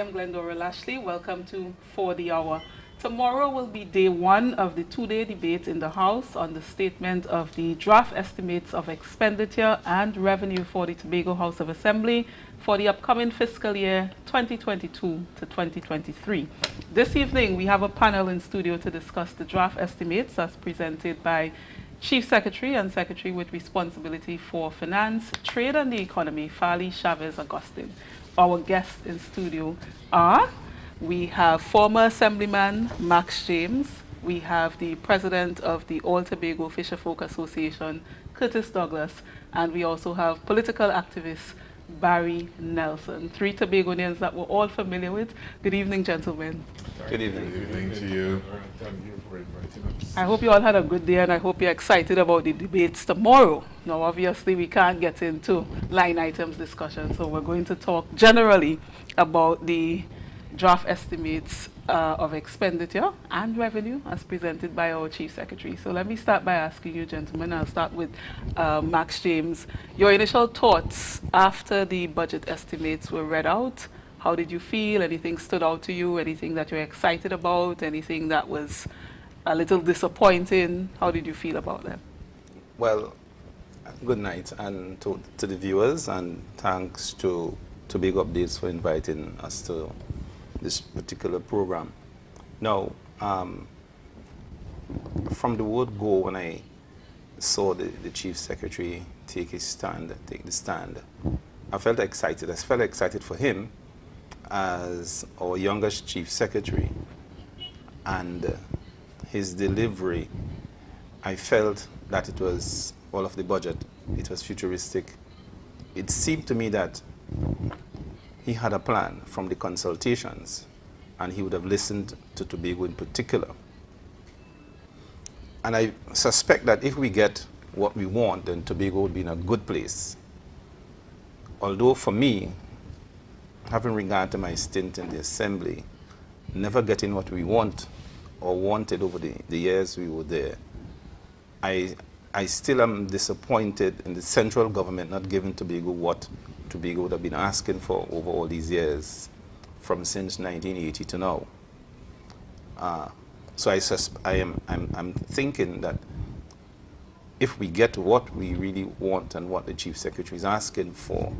am Glendora Lashley. Welcome to For the Hour. Tomorrow will be day one of the two-day debate in the House on the statement of the draft estimates of expenditure and revenue for the Tobago House of Assembly for the upcoming fiscal year 2022 to 2023. This evening, we have a panel in studio to discuss the draft estimates as presented by Chief Secretary and Secretary with responsibility for finance, trade and the economy, Farley Chavez Augustine. Our guests in studio are, we have former Assemblyman Max James, we have the President of the All Tobago Fisherfolk Association, Curtis Douglas, and we also have political activist Barry Nelson. Three Tobagonians that we're all familiar with. Good evening, gentlemen. Good evening. Good evening to you. Thank you for inviting us. I hope you all had a good day and I hope you're excited about the debates tomorrow. Now, obviously, we can't get into line items discussion, so we're going to talk generally about the draft estimates of expenditure and revenue as presented by our Chief Secretary. So let me start by asking you, gentlemen, I'll start with Max James. Your initial thoughts after the budget estimates were read out. How did you feel? Anything stood out to you? Anything that you're excited about? Anything that was a little disappointing? How did you feel about them? Well, good night and to the viewers, and thanks to Tobago Updates for inviting us to this particular program. Now, from the word go, when I saw the Chief Secretary take the stand, I felt excited. I felt excited for him as our youngest Chief Secretary, and his delivery, I felt that it was all of the budget. It was futuristic. It seemed to me that he had a plan from the consultations, and he would have listened to Tobago in particular. And I suspect that if we get what we want, then Tobago would be in a good place. Although for me, having regard to my stint in the Assembly, never getting what we want or wanted over the years we were there, I still am disappointed in the central government not giving Tobago what Tobago would have been asking for over all these years, from since 1980 to now. So I'm thinking that if we get what we really want and what the Chief Secretary is asking for,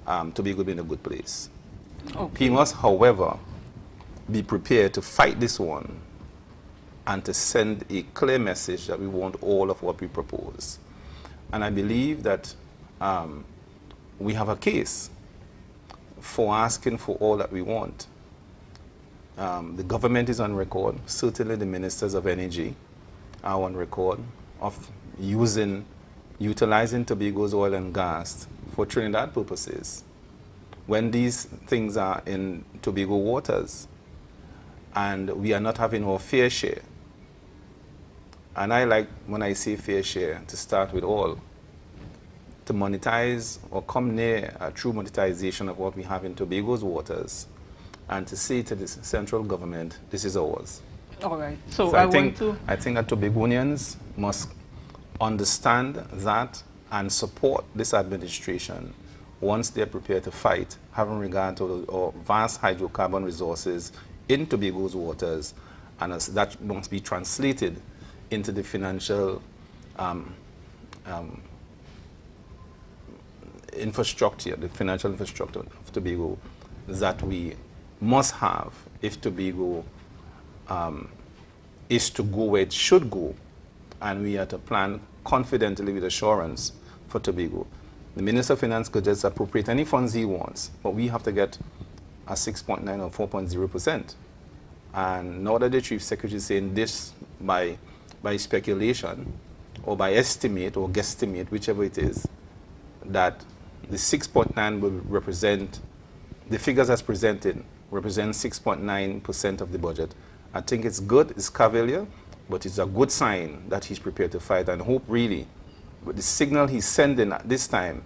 Tobago will be in a good place. Okay. He must, however, be prepared to fight this one and to send a clear message that we want all of what we propose. And I believe that we have a case for asking for all that we want. The government is on record, certainly the ministers of energy are on record of utilizing Tobago's oil and gas for Trinidad purposes when these things are in Tobago waters and we are not having our fair share. And I like, when I say fair share, to start with oil, to monetize or come near a true monetization of what we have in Tobago's waters, and to say to the central government, this is ours. All right. So I think that Tobagonians must understand that and support this administration once they're prepared to fight, having regard to our vast hydrocarbon resources in Tobago's waters, and as that must be translated into the financial infrastructure, the financial infrastructure of Tobago that we must have if Tobago is to go where it should go, and we are to plan confidently with assurance for Tobago. The Minister of Finance could just appropriate any funds he wants, but we have to get a 6.9 or 4.0%. And now that the Chief Secretary is saying this by speculation or by estimate or guesstimate, whichever it is, that the 6.9 will represent, the figures as presented represent 6.9% of the budget. I think it's good, it's cavalier, but it's a good sign that he's prepared to fight, and hope really, with the signal he's sending at this time,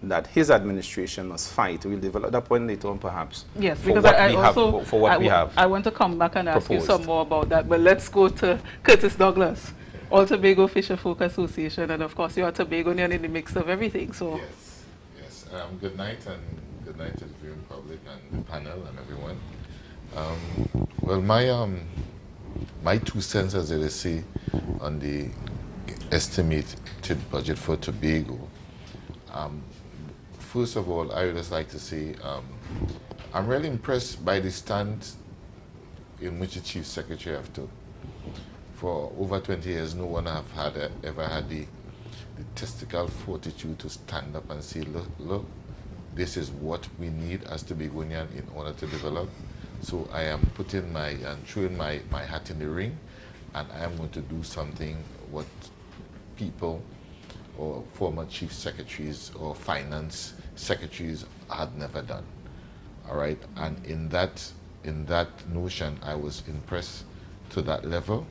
that his administration must fight. We'll develop that point later on, perhaps. Yes, because I want to come back and ask you some more about that, but let's go to Curtis Douglas, All Tobago Fisherfolk Association, and of course you're a Tobagonian in the mix of everything. So yes. Good night, and Good night to the viewing public and the panel and everyone. Well, my 2 cents, as they say, on the estimated budget for Tobago. First of all, I would just like to say I'm really impressed by the stand in which the Chief Secretary have took. For over 20 years, no one have ever had the testicle fortitude to stand up and say, look, this is what we need as Tobagonian in order to develop. So I am putting and throwing my hat in the ring, and I am going to do something what people or former chief secretaries or finance secretaries had never done. All right, and in that notion, I was impressed to that level,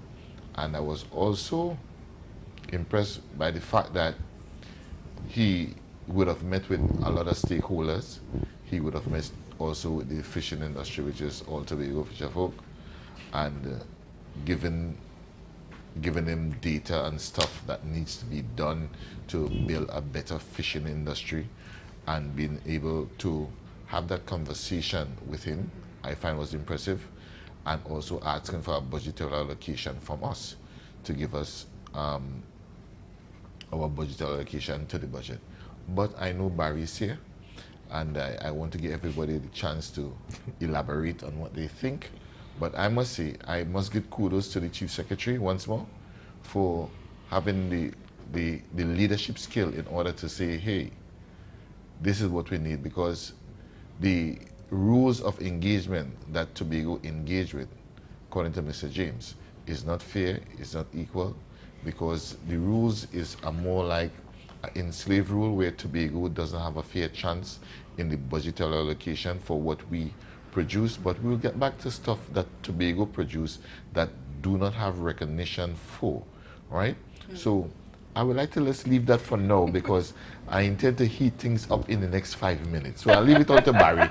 and I was also impressed by the fact that he would have met with a lot of stakeholders. He would have met also with the fishing industry, which is all Tobago fisherfolk, and given him data and stuff that needs to be done to build a better fishing industry, and being able to have that conversation with him, I find was impressive, and also asking for a budgetary allocation from us to give us our budgetary allocation to the budget. But I know Barry's here, and I want to give everybody the chance to elaborate on what they think. But I must say, I must give kudos to the Chief Secretary once more for having the leadership skill in order to say, hey, this is what we need, because the rules of engagement that Tobago engage with, according to Mr. James, is not fair, it's not equal, because the rules are more like an enslaved rule where Tobago doesn't have a fair chance in the budgetary allocation for what we produce. But we'll get back to stuff that Tobago produce that do not have recognition for, right? So I would like to let's leave that for now, because I intend to heat things up in the next 5 minutes. So I'll leave it on to Barry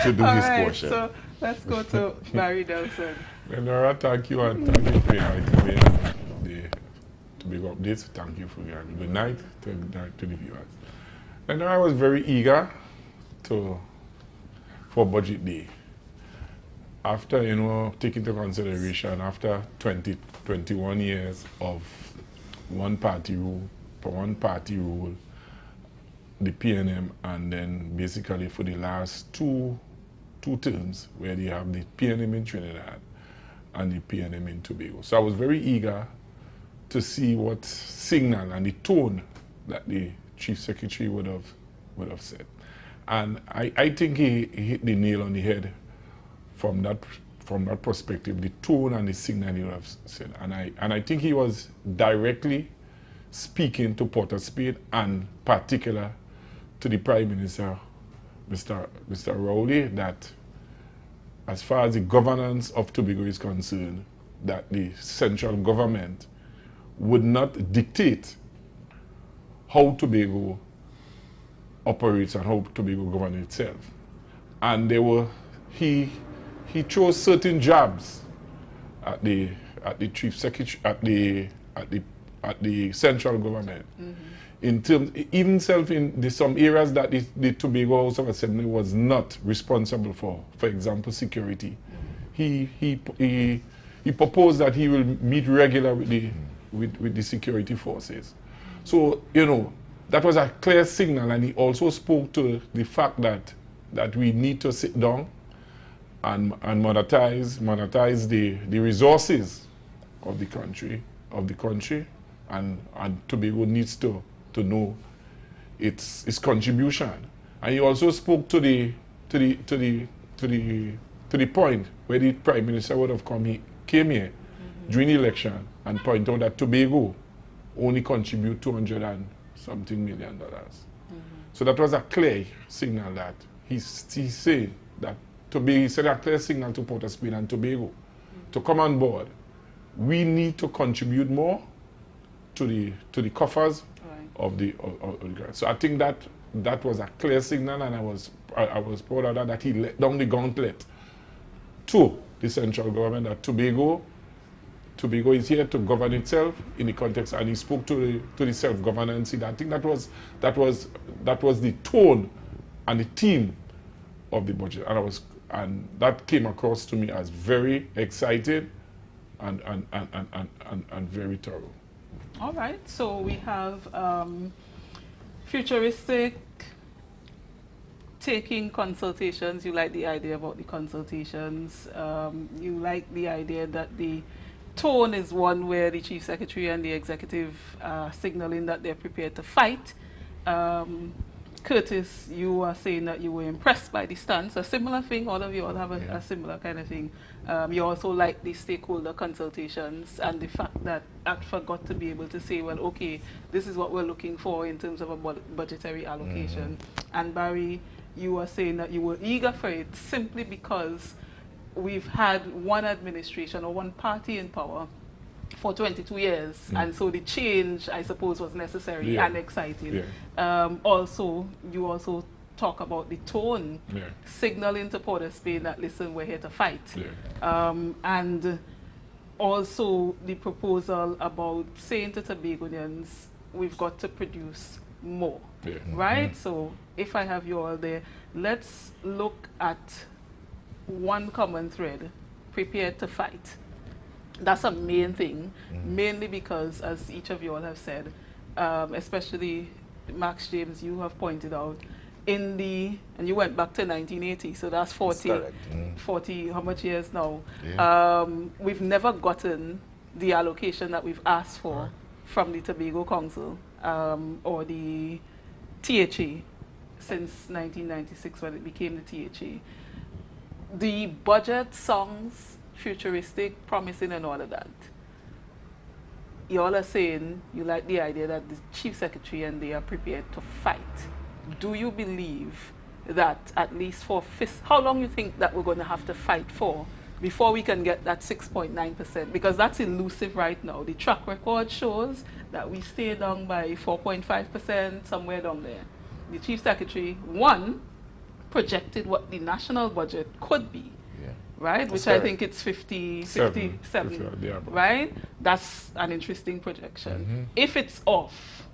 to do his portion. So let's go to Barry Delson. Lenora, thank you, and thank you for inviting me the Tobago Updates. Thank you for your good night to the viewers. And I was very eager for budget day. After, taking into consideration, after 21 years of one party rule, the PNM, and then basically for the last two terms where they have the PNM in Trinidad and the PNM in Tobago. So I was very eager to see what signal and the tone that the Chief Secretary would have said. And I think he hit the nail on the head from that perspective, the tone and the signal he would have said. And I think he was directly speaking to Port of Spain, and particular to the Prime Minister, Mr. Rowley, that as far as the governance of Tobago is concerned, that the central government would not dictate how Tobago operates and how Tobago governs itself. And he chose certain jobs at the Chief Secretary, at the central government. In terms, even in some areas that the Tobago House of Assembly was not responsible for example, security. He proposed that he will meet regularly with the security forces. So, that was a clear signal, and he also spoke to the fact that we need to sit down and monetize the resources of the country, and Tobago needs to know its contribution. And he also spoke to the point where the Prime Minister would have came here during the election and pointed out that Tobago only contribute $200 and something million. So that was a clear signal that he said that Tobago, he said a clear signal to Port of Spain and Tobago to come on board. We need to contribute more to the coffers of the grant. So I think that was a clear signal, and I was proud of that he let down the gauntlet to the central government, that Tobago is here to govern itself in the context, and he spoke to the self-governance. I think that was the tone and the theme of the budget, and that came across to me as very excited and very thorough. All right, so we have futuristic, taking consultations. You like the idea about the consultations. You like the idea that the tone is one where the Chief Secretary and the Executive are signaling that they're prepared to fight. Curtis, you are saying that you were impressed by the stance. A similar thing, all of you all have a similar kind of thing. You also like the stakeholder consultations and the fact that ACTFA got to be able to say, well, okay, this is what we're looking for in terms of a budgetary allocation. And Barry, you are saying that you were eager for it simply because we've had one administration or one party in power for 22 years, and so the change, I suppose, was necessary and exciting. Also, you also talk about the tone, signaling to Port of Spain that, listen, we're here to fight. And also the proposal about saying to Tobagonians, we've got to produce more, right? So if I have you all there, let's look at one common thread, prepared to fight. That's a main thing, mainly because, as each of you all have said, especially Max James, you have pointed out, and you went back to 1980, so that's 40, 40, how much years now? We've never gotten the allocation that we've asked for from the Tobago Council or the THA since 1996 when it became the THA. The budget songs, futuristic, promising and all of that. You all are saying you like the idea that the Chief Secretary and they are prepared to fight. Do you believe that at least for how long you think that we're going to have to fight for before we can get that 6.9%? Because that's elusive right now. The track record shows that we stay down by 4.5%, somewhere down there. The Chief Secretary, one, projected what the national budget could be. Right, which I think it's 57, right? That's an interesting projection. If it's off,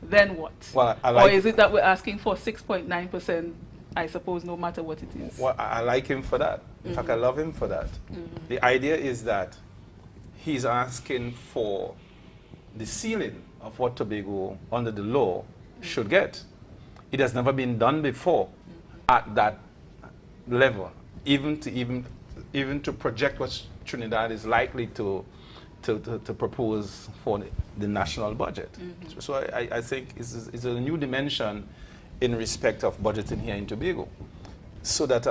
then what? Well, or is it that we're asking for 6.9%, I suppose, no matter what it is? Well, I like him for that. In fact, I love him for that. The idea is that he's asking for the ceiling of what Tobago, under the law, should get. It has never been done before at that level, even to project what Trinidad is likely to propose for the national budget. So I think it's a new dimension in respect of budgeting here in Tobago. So that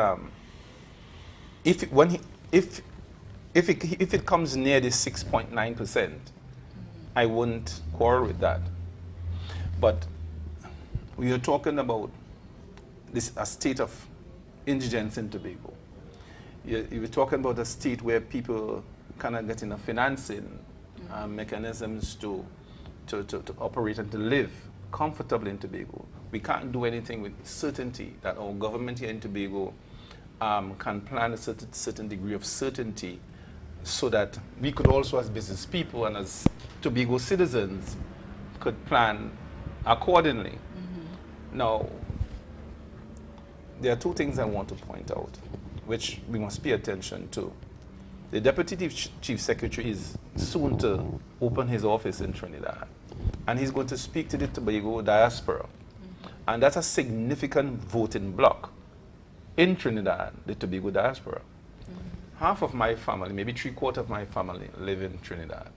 if it comes near the 6.9%, I wouldn't quarrel with that. But we are talking about a state of indigence in Tobago. You were talking about a state where people cannot get enough financing mechanisms to operate and to live comfortably in Tobago. We can't do anything with certainty that our government here in Tobago can plan a certain degree of certainty so that we could also, as business people and as Tobago citizens, could plan accordingly. Now, there are two things I want to point out, which we must pay attention to. The Deputy Chief Secretary is soon to open his office in Trinidad, and he's going to speak to the Tobago diaspora. And that's a significant voting bloc in Trinidad, the Tobago diaspora. Half of my family, maybe 3/4 of my family, live in Trinidad.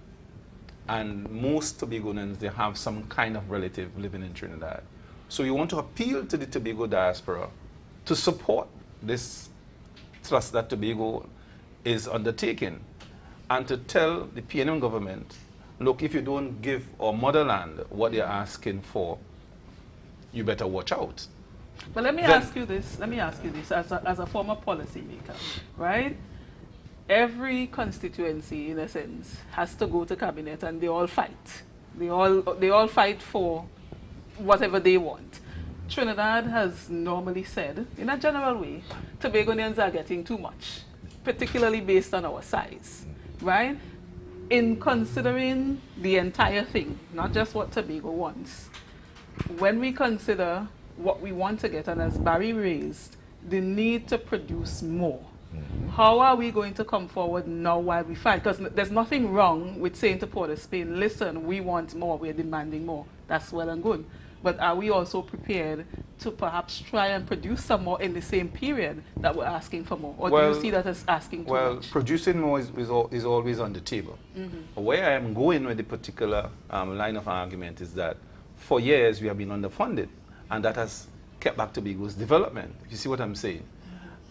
And most Tobagonians, they have some kind of relative living in Trinidad. So you want to appeal to the Tobago diaspora to support this thrust that Tobago is undertaking, and to tell the PNM government, look, if you don't give our motherland what they're asking for, you better watch out. But let me ask you this as a former policymaker, right? Every constituency, in a sense, has to go to cabinet and they all fight. They all fight for whatever they want. Trinidad has normally said, in a general way, Tobagonians are getting too much, particularly based on our size, right? In considering the entire thing, not just what Tobago wants, when we consider what we want to get, and as Barry raised, the need to produce more. How are we going to come forward now while we fight? Because there's nothing wrong with saying to Port of Spain, listen, we want more, we're demanding more. That's well and good. But are we also prepared to perhaps try and produce some more in the same period that we're asking for more? Or do you see that as asking too much? Well, producing more is always on the table. Where I am going with the particular line of argument is that for years we have been underfunded, and that has kept back Tobago's development, if you see what I'm saying.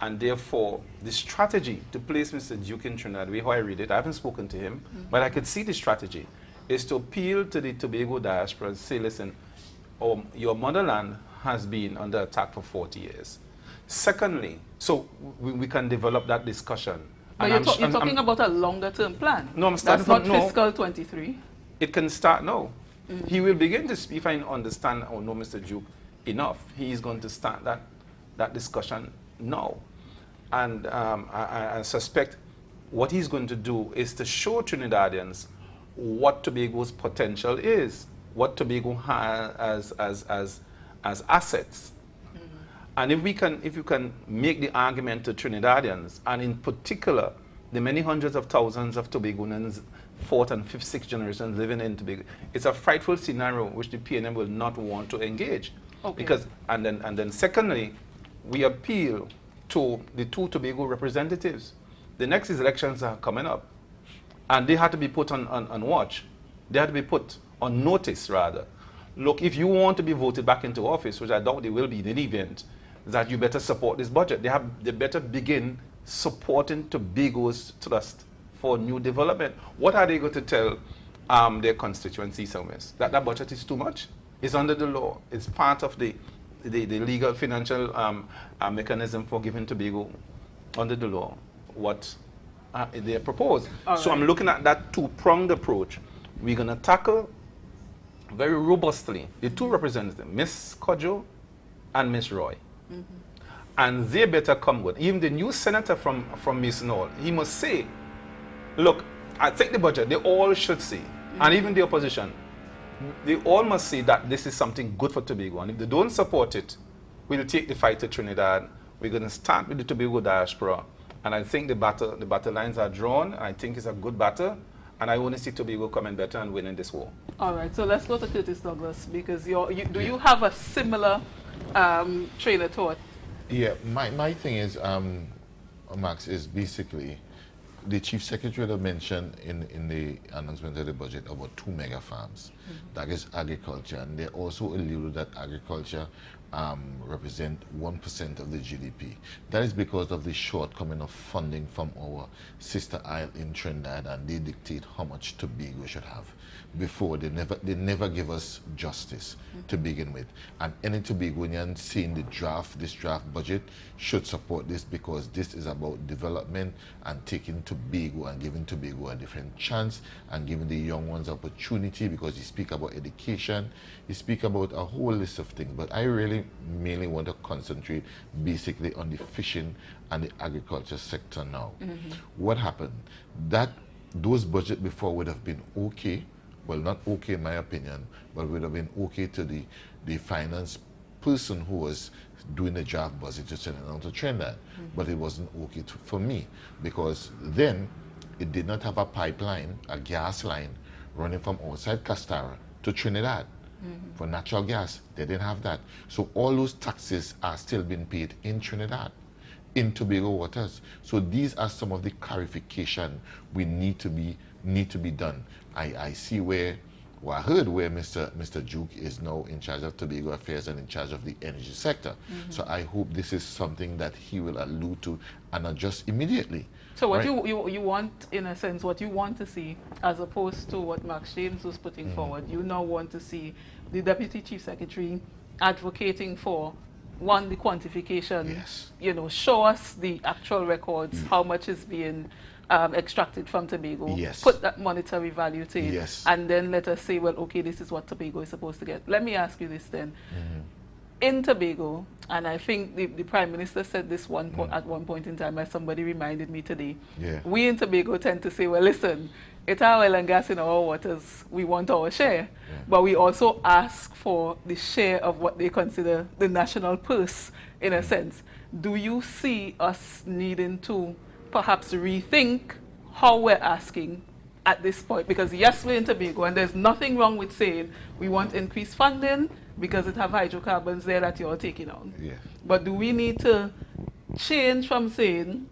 And therefore, the strategy to place Mr. Duke in Trinidad, the way how I read it, I haven't spoken to him, but I could see the strategy, is to appeal to the Tobago diaspora and say, listen, your motherland has been under attack for 40 years. Secondly, so we can develop that discussion. But you're talking about a longer term plan. No, I'm starting That's from not fiscal 23. It can start now. He will begin to speak, if I understand or know Mr. Duke enough, he is going to start that discussion now. And I suspect what he's going to do is to show Trinidadians what Tobago's potential is, what Tobago has as assets. And if you can make the argument to Trinidadians, and in particular, the many hundreds of thousands of Tobagonians, fourth and fifth, sixth generations living in Tobago, it's a frightful scenario which the PNM will not want to engage. Okay. Because, and then secondly, we appeal to the two Tobago representatives. The next elections are coming up, and they had to be put on watch. They had to be put on notice, rather. Look, if you want to be voted back into office, which I doubt they will be in any event, that you better support this budget. They better begin supporting Tobago's trust for new development. What are they going to tell their constituency somewhere? That budget is too much? It's under the law. It's part of the legal financial mechanism for giving Tobago under the law what they propose. So I'm looking at that two-pronged approach. We're going to tackle very robustly the two representatives, Ms. Cudjoe and Ms. Roy. And they better come with. Even the new senator from Mason Hall, he must say, look, I think the budget, they all should say, and even the opposition, they all must say that this is something good for Tobago. And if they don't support it, we'll take the fight to Trinidad. We're going to start with the Tobago diaspora. And I think the battle lines are drawn. I think it's a good battle. And I want to see Tobago coming better and winning this war. All right, so let's go to Curtis Douglas, because do you have a similar train of thought? Yeah, my thing is, Max, is basically the Chief Secretary had mentioned in the announcement of the budget about 2 mega farms. That is agriculture, and they also alluded that agriculture represent 1% of the GDP. That is because of the shortcoming of funding from our sister isle in Trinidad, and they dictate how much Tobago should have. Before, they never give us justice to begin with. And any Tobagonian seeing this draft budget should support this, because this is about development and taking Tobago and giving Tobago a different chance and giving the young ones opportunity, because you speak about education, you speak about a whole list of things. But I really mainly want to concentrate basically on the fishing and the agriculture sector now. What happened? Those budgets before would have been okay. Well, not okay in my opinion, but would have been okay to the finance person who was doing the draft budget to send it out to Trinidad. But it wasn't okay for me, because then it did not have a pipeline, a gas line, running from outside Castara to Trinidad for natural gas. They didn't have that. So all those taxes are still being paid in Trinidad, in Tobago waters. So these are some of the clarification we need to be done. I see I heard where Mr. Duke is now in charge of Tobago affairs and in charge of the energy sector. So I hope this is something that he will allude to and adjust immediately. So what you want, in a sense, what you want to see, as opposed to what Max James was putting forward, you now want to see the Deputy Chief Secretary advocating for, one, the quantification, yes. Show us the actual records, how much is being extracted from Tobago, yes. Put that monetary value to it, yes. and then let us say, well, okay, this is what Tobago is supposed to get. Let me ask you this then. in Tobago, and I think the Prime Minister said this at one point in time, as somebody reminded me today, we in Tobago tend to say, well, listen, it's our oil and gas in our waters, we want our share, but we also ask for the share of what they consider the national purse, in a sense. Do you see us needing to perhaps rethink how we're asking at this point? Because yes, we're in Tobago, and there's nothing wrong with saying we want increased funding because it have hydrocarbons there that you're taking on. But do we need to change from saying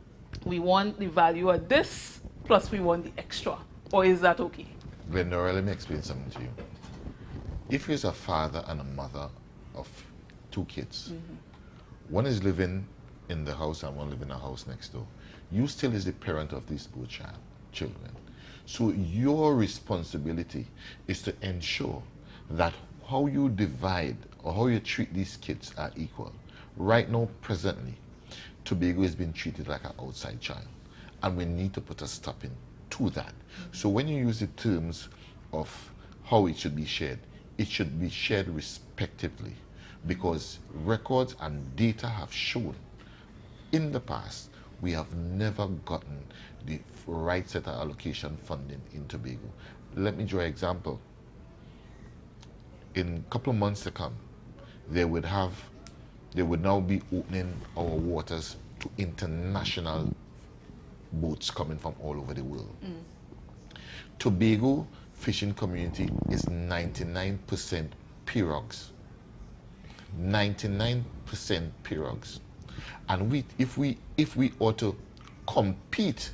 we want the value of this plus we want the extra? Or is that okay? Glendora, let me explain something to you. If you're a father and a mother of 2 kids, one is living in the house and one living in a house next door, you still is the parent of these 2 children. So your responsibility is to ensure that how you divide or how you treat these kids are equal. Right now, presently, Tobago is being treated like an outside child, and we need to put a stop in to that. So when you use the terms of how it should be shared respectively, because records and data have shown in the past we have never gotten the right set of allocation funding in Tobago. Let me draw an example. In a couple of months to come, they would now be opening our waters to international boats coming from all over the world. Tobago fishing community is 99% pirogues. 99% pirogues. And if we ought to compete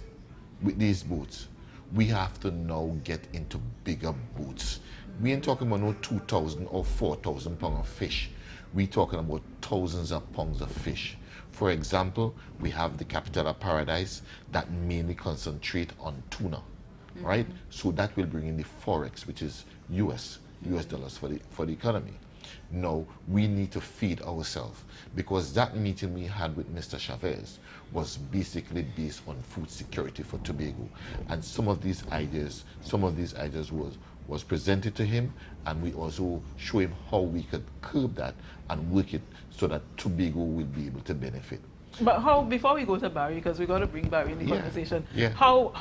with these boats, we have to now get into bigger boats. We ain't talking about no 2,000 or 4,000 pounds of fish. We're talking about thousands of pounds of fish. For example, we have the Capital of Paradise that mainly concentrate on tuna, right? So that will bring in the forex, which is US dollars for the economy. No, we need to feed ourselves, because that meeting we had with Mr. Chavez was basically based on food security for Tobago, and some of these ideas was presented to him, and we also show him how we could curb that and work it so that Tobago will be able to benefit. But how, before we go to Barry, because we got to bring Barry in the conversation, how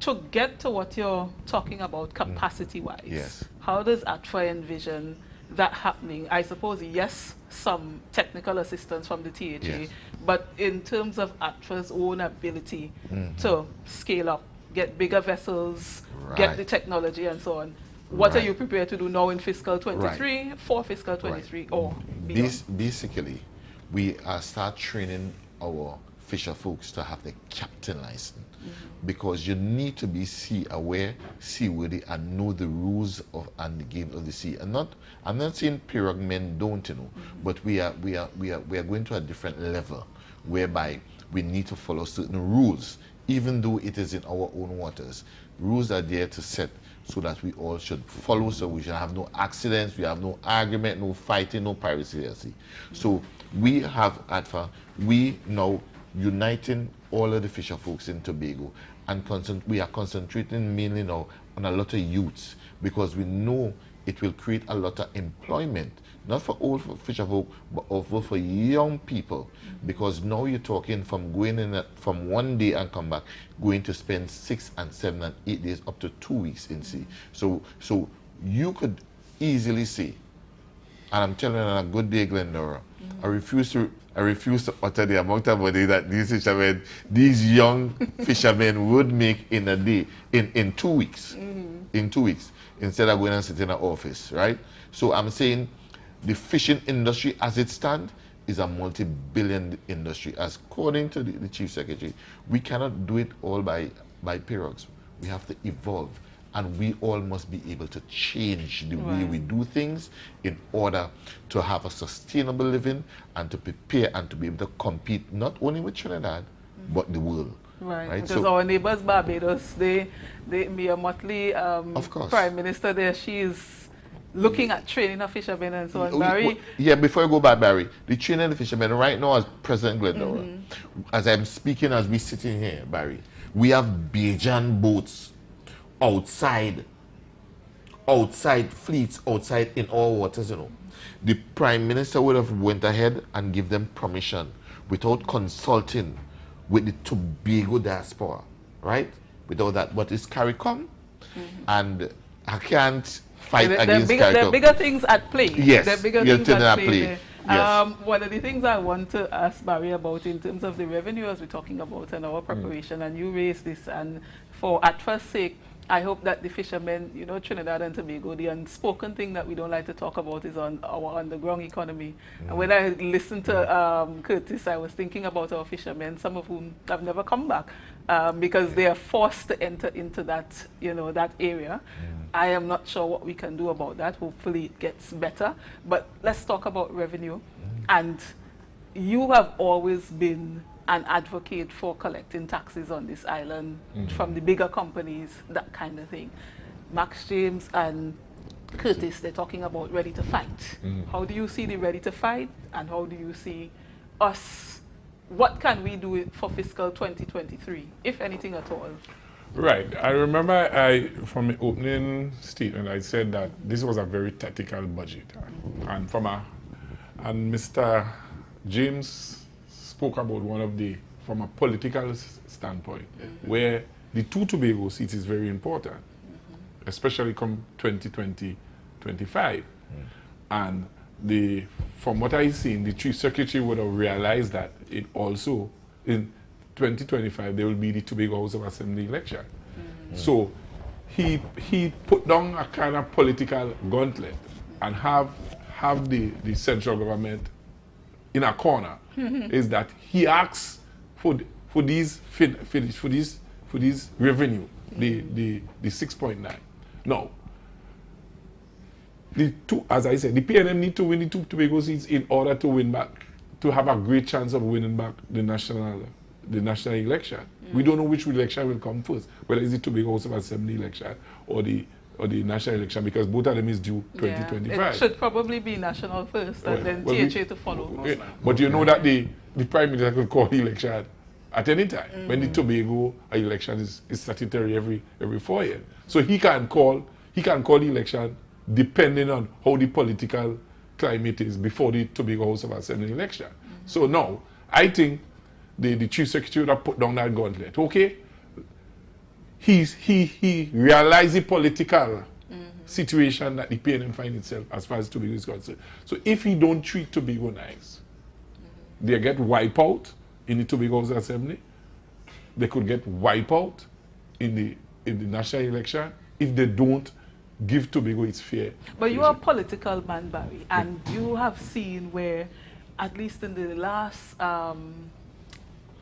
to get to what you're talking about capacity-wise, how does ATFA envision that happening? I suppose, yes, some technical assistance from the THA, but in terms of ATFA's own ability to scale up, get bigger vessels, get the technology and so on, what are you prepared to do now in fiscal 23, for fiscal 23 or beyond? Basically, we start training our fisher folks to have the captain license, because you need to be sea aware, seaworthy, and know the rules of and the game of the sea. And I'm not saying pirogue men don't know, but we are going to a different level whereby we need to follow certain rules, even though it is in our own waters. Rules are there to set so that we all should follow, so we should have no accidents, we have no argument, no fighting, no piracy. So we have ATFA, we now uniting all of the fisher folks in Tobago, and we are concentrating mainly now on a lot of youths, because we know it will create a lot of employment, not for old fisher folk, but also for young people, because now you're talking from going in from one day and come back, going to spend 6 and 7 and 8 days up to 2 weeks in sea. So you could easily say, and I'm telling you on a good day, Glendora, I refuse to utter the amount of money that these young fishermen would make in a day, in 2 weeks, in 2 weeks, instead of going and sitting in an office, right? So I'm saying the fishing industry as it stands is a multi-billion industry. As according to the Chief Secretary, we cannot do it all by pirogues. We have to evolve, and we all must be able to change the way we do things in order to have a sustainable living and to prepare and to be able to compete not only with Trinidad, but the world. Right? Because our neighbors Barbados, Mia Mottley, Prime Minister there, she's looking at training of fishermen and so on. Barry? Yeah, before I go back, Barry, the training of fishermen right now, as President Glendora, as I'm speaking, as we sitting here, Barry, we have Bajan boats outside outside fleets outside in our waters, the Prime Minister would have went ahead and give them permission without consulting with the Tobago diaspora, right? Without that, but it's CARICOM, and I can't fight against CARICOM. There are bigger things at play. Yes, there are bigger you're things at play. Yes. One of the things I want to ask Barry about in terms of the revenue as we're talking about and our preparation, and you raised this, and at first sake, I hope that the fishermen, Trinidad and Tobago, the unspoken thing that we don't like to talk about is on our underground economy. And when I listened to Curtis, I was thinking about our fishermen, some of whom have never come back because they are forced to enter into that, that area. I am not sure what we can do about that. Hopefully it gets better. But let's talk about revenue. And you have always been an advocate for collecting taxes on this island from the bigger companies, that kind of thing. Max James and Curtis, they're talking about ready to fight. How do you see the ready to fight, and how do you see us? What can we do for fiscal 2023, if anything at all? Right. I remember from the opening statement, I said that this was a very tactical budget. And Mr. James spoke about from a political standpoint, where the 2 Tobago seats is very important, especially come 2020-25. And from what I've seen, the Chief Secretary would have realized that it also, in 2025, there will be the Tobago House of Assembly election. So he put down a kind of political gauntlet and have the central government in a corner. Is that he asks for these revenue, the 6.9. Now, as I said, the PNM need to win the 2 Tobago seats in order to win back, to have a great chance of winning back the national election. We don't know which election will come first, whether it's the Tobago House of Assembly election or the national election, because both of them is due 2025. It should probably be national first, and then THA to follow. But you know that the Prime Minister could call the election at any time. When the Tobago election is statutory every 4 years. So he can call the election depending on how the political climate is before the Tobago House of Assembly election. So now, I think the Chief Secretary would have put down that gauntlet. Okay? He realized the political situation that the PNM find itself as far as Tobago is concerned. So if he don't treat Tobago nice, they get wiped out in the Tobago House Assembly. They could get wiped out in the national election if they don't give Tobago its fair. But you are a political man, Barry, and you have seen where, at least in the last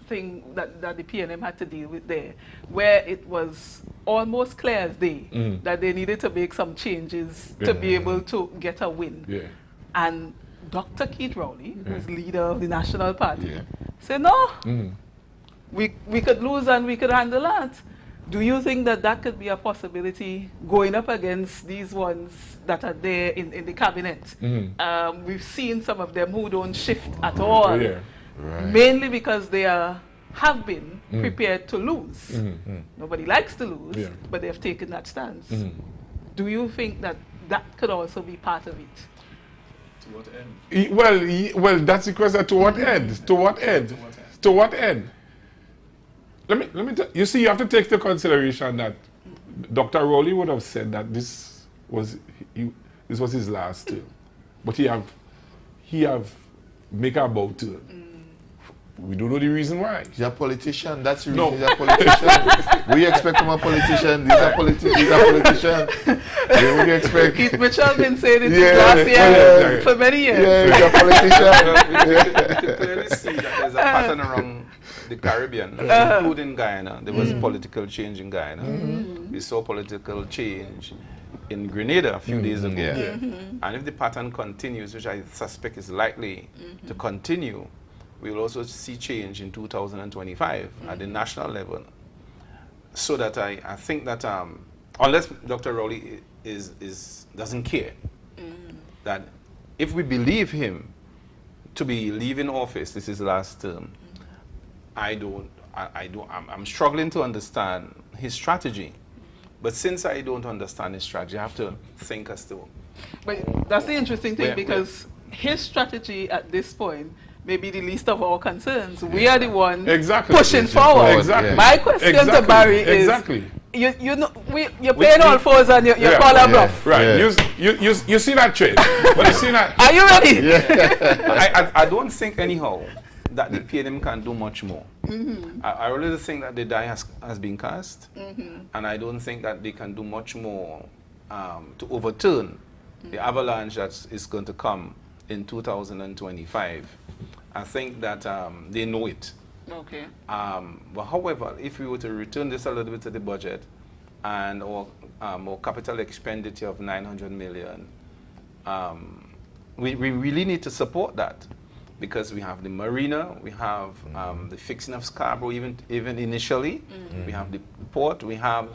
thing that the PNM had to deal with there, where it was almost clear as day that they needed to make some changes to be able to get a win. And Dr. Keith Rowley, who's leader of the National Party, said, no, we could lose and we could handle that. Do you think that could be a possibility going up against these ones that are there in the cabinet? We've seen some of them who don't shift at all, mainly because they have been prepared to lose. Nobody likes to lose, but they've taken that stance. Do you think that could also be part of it? To what end? Well, that's the question. To what end? To what end? To what end? Let me tell you. See, you have to take into consideration that Dr. Rowley would have said that this was his last term, but he have make a bow to. We don't know the reason why. He's a politician. That's the reason he's a politician. What do you expect from a politician? These are politicians. What do you expect? Keith Mitchell been saying it last year for many years. Yeah, he's a politician. You clearly see that there's a pattern around the Caribbean, including Guyana. There was political change in Guyana. We saw political change in Grenada a few days ago. And if the pattern continues, which I suspect is likely to continue, we will also see change in 2025 at the national level. So that I think that unless Dr. Rowley doesn't care, that if we believe him to be leaving office, this is his last term, I'm struggling to understand his strategy, But since I don't understand his strategy, I have to think as to. But that's the interesting thing, Where- because his strategy at this point may be the least of our concerns. We are the one Exactly. pushing Pushing forward. forward, Exactly. yeah. My question to Exactly. Barry is, Exactly. you know, you're playing all fours and you're Yeah. calling Yeah. bluff. Right. Yeah. You see that trade? But you see that? Are you ready? I don't think anyhow that the PNM can do much more. I really think that the die has been cast, and I don't think that they can do much more to overturn the avalanche that is going to come in 2025. I think that they know it. Okay. But however, if we were to return this a little bit to the budget and our capital expenditure of 900 million, we really need to support that, because we have the marina, we have the fixing of Scarborough even initially, we have the port, we have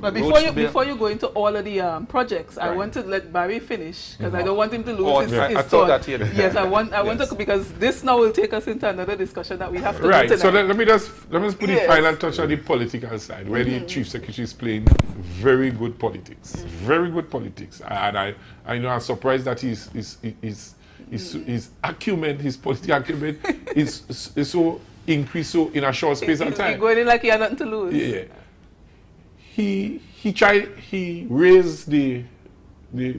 But roads before you go into all of the projects, I Right. want to let Barry finish, because I don't want him to lose Oh, his, I his thought thought. that he had- Yes, I want Yes. to, because this now will take us into another discussion that we have to do Right. tonight. So let me just put the Yes. final touch on the political side, where the chief secretary is playing very good politics, very good politics, and I know I'm surprised that his acumen, his political acumen, is so increased so in a short space of He's time. going in like he had nothing to lose. Yeah. He raised the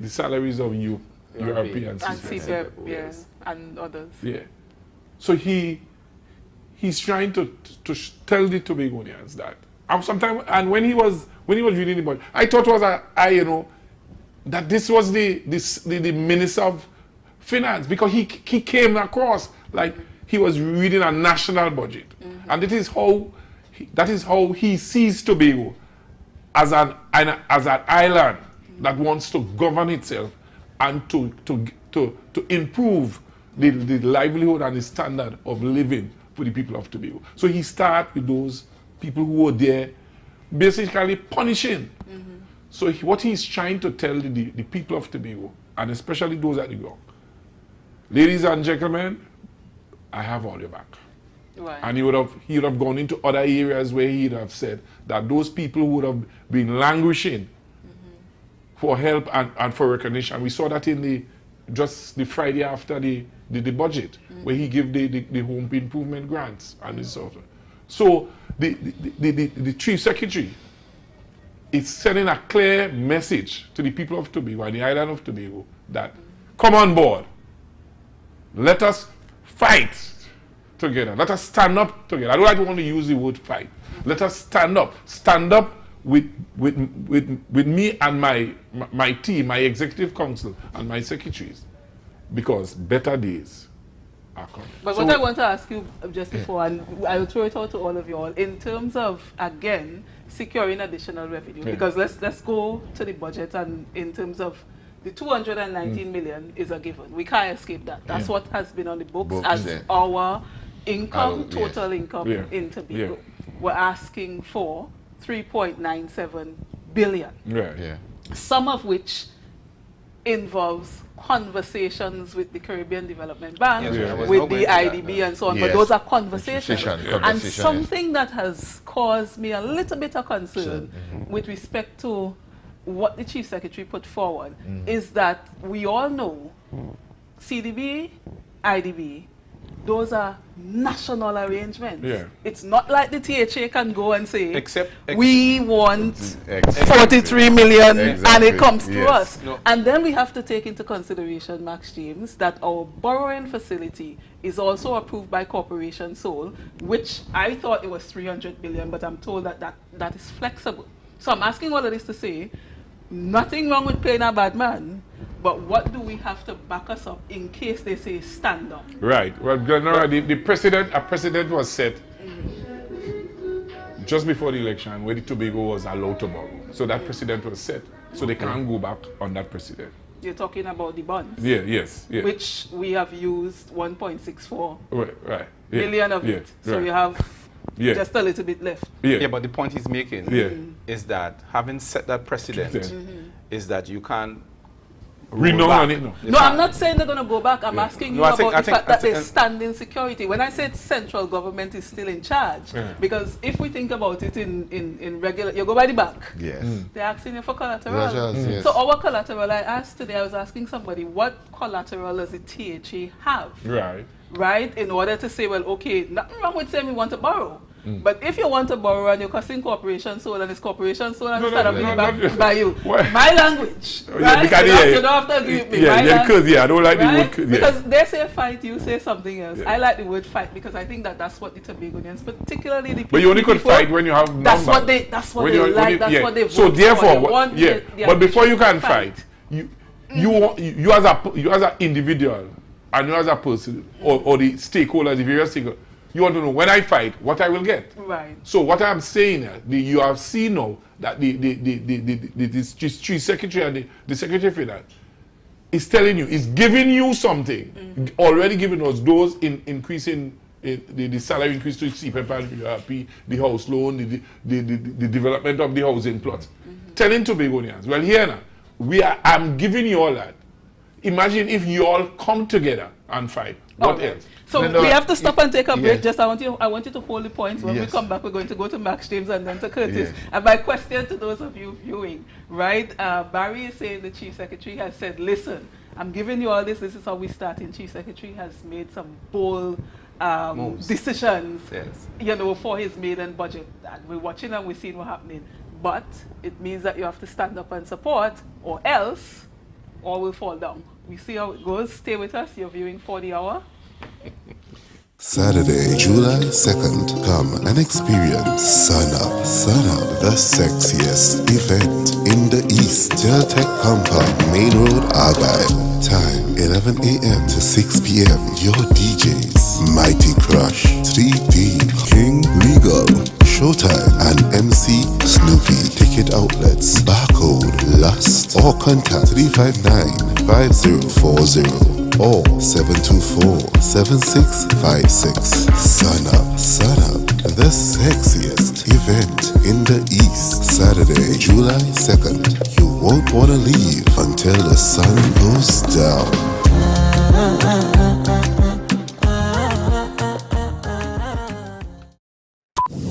salaries of Europeans. And CPEP, yes, and others. Yeah. So he's trying to tell the Tobagonians that. And when he was reading the budget, I thought that this was the Minister of Finance, because he came across like he was reading a national budget, and that is how he sees Tobago as an island that wants to govern itself and to improve the livelihood and the standard of living for the people of Tobago. So he started with those people who were there, basically punishing. So what he's trying to tell the people of Tobago, and especially those at the ground, ladies and gentlemen, I have all your back. Right. And he would have gone into other areas where he'd have said that those people who would have been languishing for help and for recognition. We saw that in just the Friday after the budget, where he gave the home improvement grants and so on. So the chief secretary is sending a clear message to the people of Tobago and the island of Tobago that come on board. Let us fight together. Let us stand up together. I don't want to use the word fight. Let us stand up. Stand up with me and my team, my executive council, and my secretaries, because better days are coming. But So what I want to ask you just before, and I'll throw it out to all of you all, in terms of, again, securing additional revenue, Yeah. because let's go to the budget, and in terms of the 219 million is a given. We can't escape that. That's what has been on the books as yeah. our income, Yes. total income Yeah. in Tobago. Yeah. We're asking for 3.97 billion, Right. Yeah. some of which involves conversations with the Caribbean Development Bank, Yes, I was with not the going to that, IDB and so on, but Yes. those are conversations. Conversation, And yes. something that has caused me a little bit of concern with respect to what the Chief Secretary put forward is that we all know CDB, IDB, those are national arrangements. Yeah. It's not like the THA can go and say, Except- we want Exactly. 43 million and Exactly. it comes to Yes. us. No. And then we have to take into consideration, Max James, that our borrowing facility is also approved by Corporation Seoul, which I thought it was 300 billion, but I'm told that is flexible. So I'm asking all of this to say, nothing wrong with paying a bad man, but what do we have to back us up in case they say stand up? Right. Well, Glenora, a precedent was set just before the election where the Tobago was allowed to borrow. So that precedent was set. So they can't go back on that precedent. You're talking about the bonds, Yeah, yes. Yeah. which we have used 1.64 right. Yeah. billion of Yeah. it. So Right. you have Yeah. just a little bit left. Yeah. Yeah, but the point he's making Yeah. is that having set that precedent Precedent. is that you can't Renown back. on it, no. No, I'm not saying they're going to go back. I'm asking you No, I about think- the I think- fact that I think- they stand in security. When I said central government is still in charge, because if we think about it in regular, you go by the bank. Yes. They're asking you for collateral. Yes. So our collateral, I asked today, I was asking somebody, what collateral does the THA have? Right. Right? In order to say, well, okay, nothing wrong with saying we want to borrow. But if you want to borrow and you're costing corporation sold and it's corporation sold and instead of being back by you, Why? my language, Yeah, right? because, You don't have to agree with me. Yeah, my yeah, because, language, I don't like the right? word, yeah. Because they say fight, you say something else. Yeah. I like the word fight because I think that that's what the Tobagonians, particularly the But you only could people, fight when you have That's numbers. what they, that's what When they you- when like, you- that's yeah. what they vote So for. therefore, They want yeah. the But before you ambition can to fight, you as an individual and you as a person or the stakeholders, the various stakeholders, you want to know when I fight what I will get. Right. So what I'm saying, you have seen now that the chief secretary and the secretary for that is telling you, is giving you something, already giving us those in increasing the salary increase to CPEP and PRP, the house loan, the development of the housing plots. Telling Tobagonians, well here now, I'm giving you all that. Imagine if you all come together and fight. What Okay. else? So No, we have to stop and take a break. yes. Just I want you to hold the points. When we Yes. come back, we're going to go to Max James and then to Curtis. Yes. And my question to those of you viewing, right? Barry is saying the Chief Secretary has said, listen, I'm giving you all this. This is how we start. And Chief Secretary has made some bold Moves. decisions, Yes. you know, for his maiden budget. And we're watching and we're seeing what's happening. But it means that you have to stand up and support, or else all will fall down. We see how it goes. Stay with us. You're viewing For the Hour. Saturday, July 2nd, come and experience Sun Up. Sun Up, the sexiest event in the East. Deltec Compound, Main Road, Argyle. Time, 11 a.m. to 6 p.m. Your DJs, Mighty Crush, 3D, King Legal, Showtime, and MC Snoopy. Ticket outlets, Barcode, Lust, or contact 359-5040. or 724-7656. Sun Up, the sexiest event in the East. Saturday, July 2nd. You won't want to leave until the sun goes down.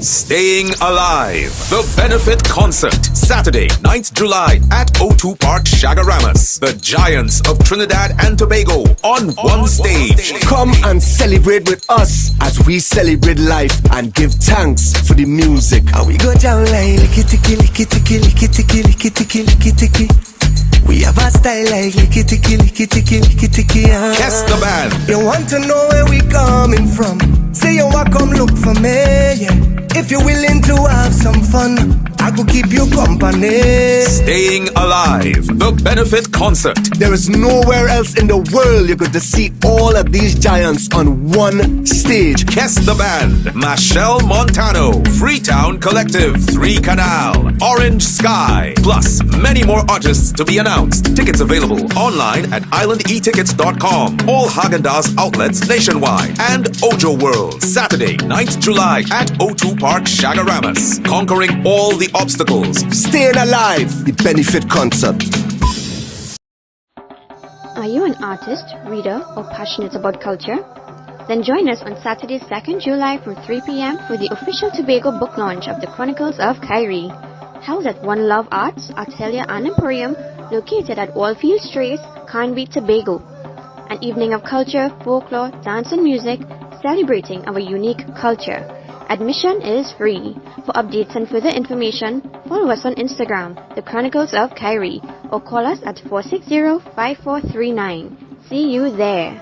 Staying Alive, the benefit concert, Saturday, 9th July at O2 Park, Chagaramas. The Giants of Trinidad and Tobago on one stage. Come and celebrate with us as we celebrate life and give thanks for the music. And we go down like licky-ticky, licky-ticky, licky-ticky, licky-ticky, licky-ticky. We have a style like licky-ticky, licky-ticky, licky-ticky. Guess the band. You want to know where we coming from? Say you want come look for me, yeah. If you're willing to have some fun, I could keep you company. Staying Alive, the benefit concert. There is nowhere else in the world you could see all of these giants on one stage. Guess the band. Machelle Montano, Freetown Collective, 3 Canal, Orange Sky, plus many more artists to be announced. Tickets available online at islandetickets.com. All Häagen-Dazs outlets nationwide. And Ojo World, Saturday, 9th July at O2 Park, Chagaramas. Conquering all the obstacles. Staying Alive, the benefit concert. Are you an artist, reader, or passionate about culture? Then join us on Saturday, 2nd July from 3 p.m. for the official Tobago book launch of The Chronicles of Kyrie. Held at One Love Arts, Atelier and Emporium, located at Wallfield Straits, Canby, Tobago. An evening of culture, folklore, dance and music, celebrating our unique culture. Admission is free. For updates and further information, follow us on Instagram, The Chronicles of Kyrie, or call us at 460-5439. See you there.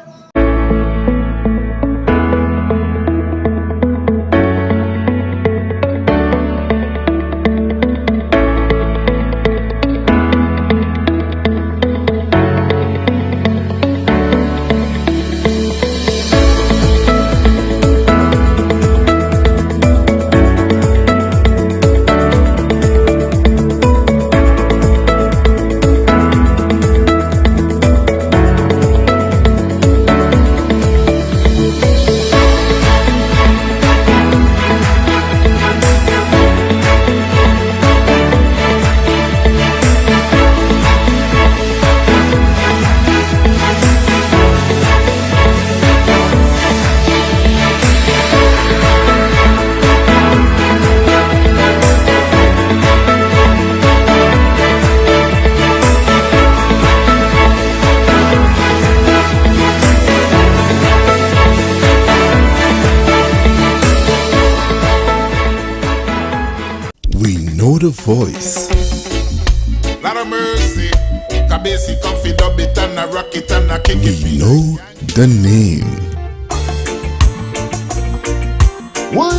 the voice. Lot of mercy. Kabesi come fi dub it and a rock it and a kick it. We know the name. Why?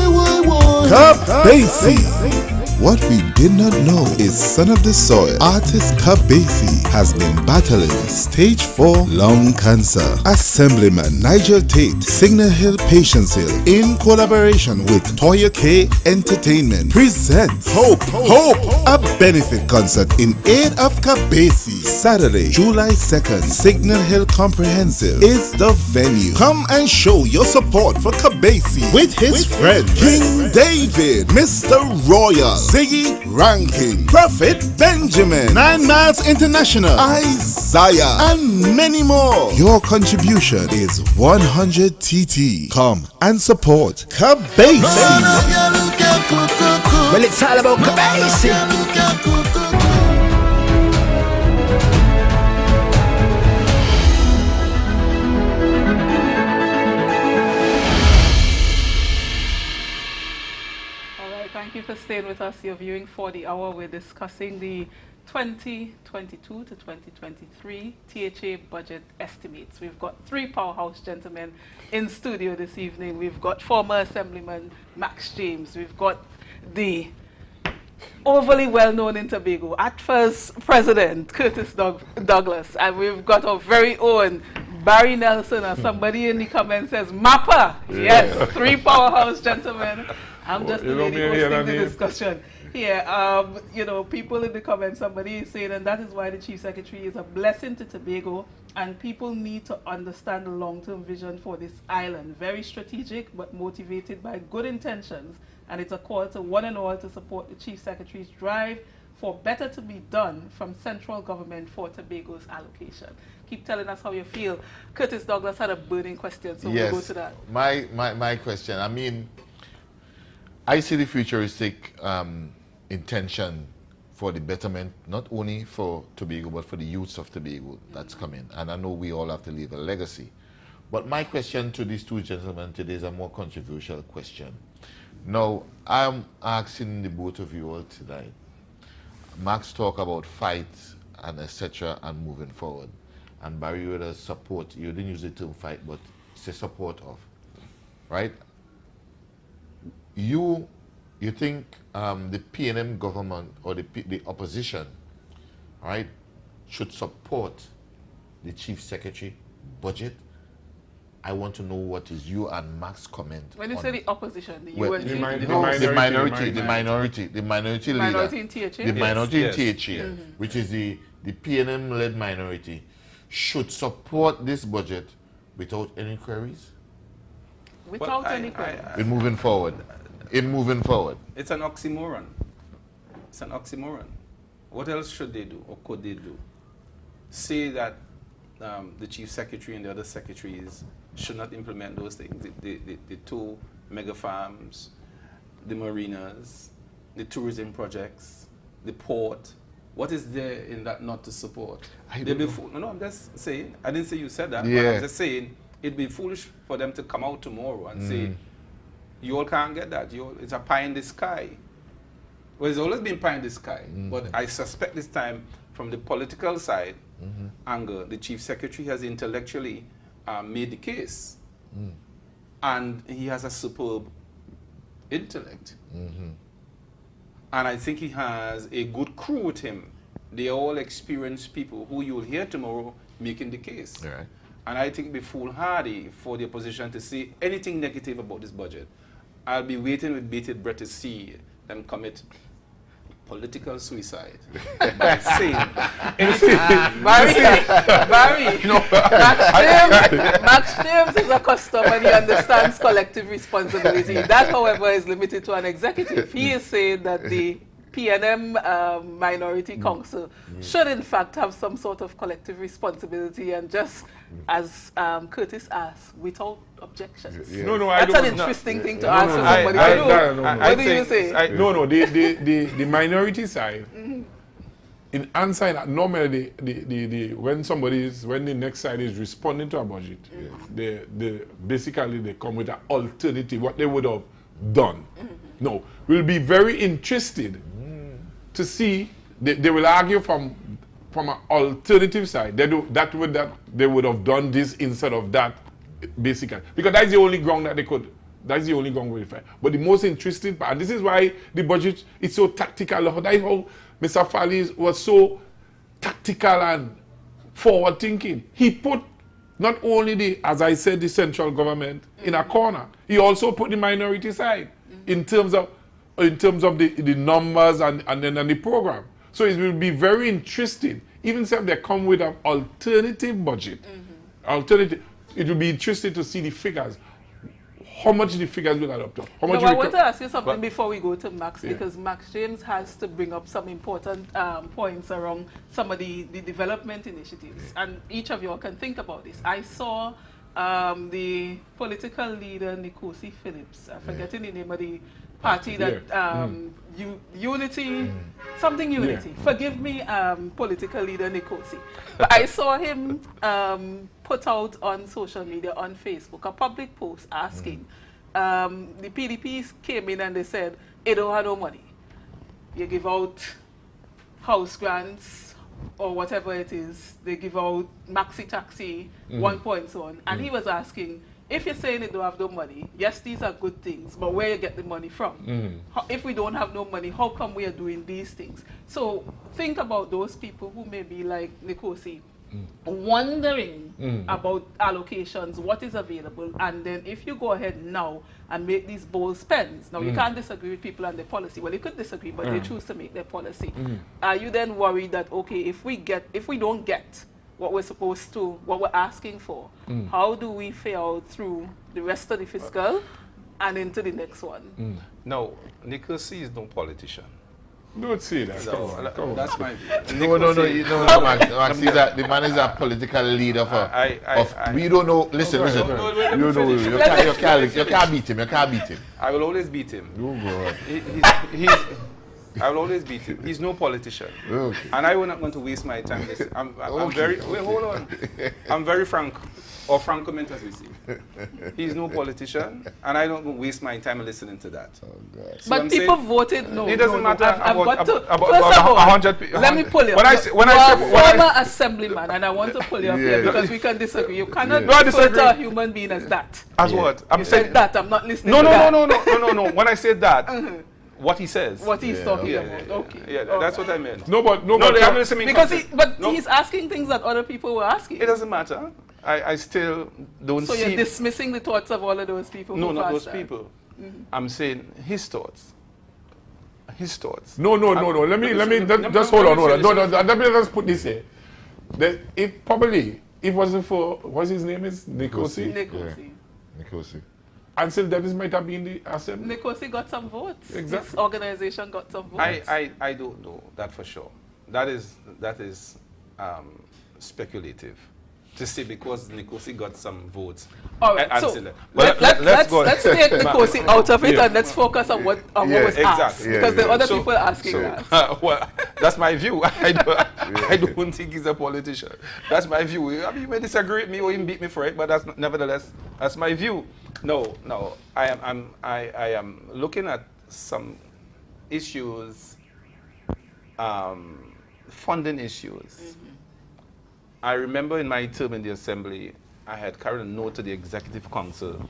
Kabesi. What we did not know is Son of the Soil artist Kabesi has been battling stage 4 lung cancer. Assemblyman Nigel Tate, Signal Hill Patients Hill, in collaboration with Toya K Entertainment, presents Hope, a benefit concert in aid of Kabesi. Saturday, July 2nd, Signal Hill Comprehensive is the venue. Come and show your support for Kabesi with his friends King David, Mr. Royal, Ziggy Rankin, Prophet Benjamin, 9 Miles International, Isaiah, and many more. Your contribution is 100 TT. Come and support Kabesi. Well, it's all about Kabesi. Thank you for staying with us. You're viewing For the Hour. We're discussing the 2022 to 2023 THA budget estimates. We've got 3 powerhouse gentlemen in studio this evening. We've got former Assemblyman Max James. We've got the overly well-known in Tobago, at first President Curtis Douglas, and we've got our very own Barry Nelson, or somebody in the comments says Mappa. Yes, 3 powerhouse gentlemen. I'm just the lady hosting the discussion. Yeah, you know, people in the comments, somebody is saying, and that is why the Chief Secretary is a blessing to Tobago, and people need to understand the long-term vision for this island. Very strategic, but motivated by good intentions, and it's a call to one and all to support the Chief Secretary's drive for better to be done from central government for Tobago's allocation. Keep telling us how you feel. Curtis Douglas had a burning question, so we'll go to that. My question, I mean, I see the futuristic intention for the betterment, not only for Tobago, but for the youths of Tobago that's coming. And I know we all have to leave a legacy. But my question to these 2 gentlemen today is a more controversial question. Now, I'm asking the both of you all tonight. Max talk about fight and etc. and moving forward. And Barry would support, you didn't use the term fight, but it's a support of, right? You think the PNM government or the opposition, right, should support the Chief Secretary budget? I want to know what is you and Max comment. When you say the opposition, the well, UNC, the minority leader, in THA, the minority in THA, which is the PNM-led minority, should support this budget without any queries. Without any queries. In moving forward. It's an oxymoron. It's an oxymoron. What else should they do or could they do? Say that the Chief Secretary and the other secretaries should not implement those things. The 2 mega farms, the marinas, the tourism projects, the port. What is there in that not to support? No, I'm just saying. I didn't say you said that. Yeah. But I'm just saying it'd be foolish for them to come out tomorrow and say, you all can't get that. It's a pie in the sky. Well, it's always been pie in the sky. But I suspect this time, from the political side angle, the Chief Secretary has intellectually made the case. And he has a superb intellect. And I think he has a good crew with him. They are all experienced people who you'll hear tomorrow making the case. Right. And I think it'd be foolhardy for the opposition to say anything negative about this budget. I'll be waiting with bated breath to see them commit political suicide by saying Barry, Max James is a customer and he understands collective responsibility. That, however, is limited to an executive. He is saying that the PNM Minority Council should in fact have some sort of collective responsibility, and just as Curtis asked, without objections. No, that's an interesting thing to ask for somebody to do. What do you say? The minority side, in answering that, normally when the next side is responding to a budget, basically they come with an alternative, what they would have done. No, we'll be very interested to see, they will argue from an alternative side, they would have done this instead of that, basically. Because that's the only ground that they could, that's the only ground we find. But the most interesting part, and this is why the budget is so tactical, that's how Mr. Fally was so tactical and forward thinking. He put not only as I said, the central government in a corner, he also put the minority side in terms of the numbers and the program. So it will be very interesting. Even if they come with an alternative budget, it will be interesting to see the figures. How much the figures will add up to. How much I want to ask you something before we go to Max, because Max James has to bring up some important points around some of the development initiatives. And each of you can think about this. I saw the political leader, Nkosi Phillips, I'm forgetting the name of the party that Unity, something Unity. Forgive me, political leader Nkosi. But I saw him put out on social media, on Facebook, a public post asking, the PDPs came in and they said, they don't have no money. You give out house grants or whatever it is, they give out maxi taxi, 1 point so on. And he was asking, if you're saying they don't have no money, yes, these are good things, but where you get the money from? If we don't have no money, how come we are doing these things? So think about those people who may be like Nkosi, wondering about allocations, what is available, and then if you go ahead now and make these bold spends, now you can't disagree with people and their policy. Well, you could disagree, but they choose to make their policy. Are you then worried that, okay, if we don't get what we're supposed to, what we're asking for, how do we fare through the rest of the fiscal and into the next one? No, Nkosi is no politician. Don't say that. So, that's my view. No, Max, the man is a political leader we don't know. Listen. You know, you can't beat him. I will always beat him. I will always beat him. He's no politician. Okay. And I'm not going to waste my time. I'm very, wait, hold on. I'm very frank, or franco-ment as we say. He's no politician, and I don't waste my time listening to that. Oh, God. So But I'm people saying, voted no. It doesn't matter First of about all, 100 people. let me pull you When up. I say, when I say, former assemblyman, and I want to pull you up here because we can disagree. You cannot refer to a human being as that. As what? I'm You saying said that. I'm not listening to that. No. When I said that, what he says. What he's talking about. Okay. Yeah, that's what I meant. No, they haven't listened to me. Because he's asking things that other people were asking. It doesn't matter. I still don't So see. you're dismissing the thoughts of all of those people? No, who not passed those that. people. I'm saying his thoughts. His thoughts. No. Let me just hold on. Let me just put this here. If it wasn't for, what's his name is? Nkosi? Nkosi. Ansel Davis might have been in the assembly. Nkosi got some votes. Exactly. This organization got some votes. I don't know that for sure. That is speculative. To say because Nkosi got some votes. All right, so let's take Nkosi out of it and let's focus on what was asked. Exactly. Because there are other people asking that. Well, that's my view. I don't think he's a politician. That's my view. I mean, you may disagree with me or even beat me for it, but nevertheless, that's my view. No. I am looking at some issues, funding issues. I remember in my term in the assembly, I had carried a note to the executive council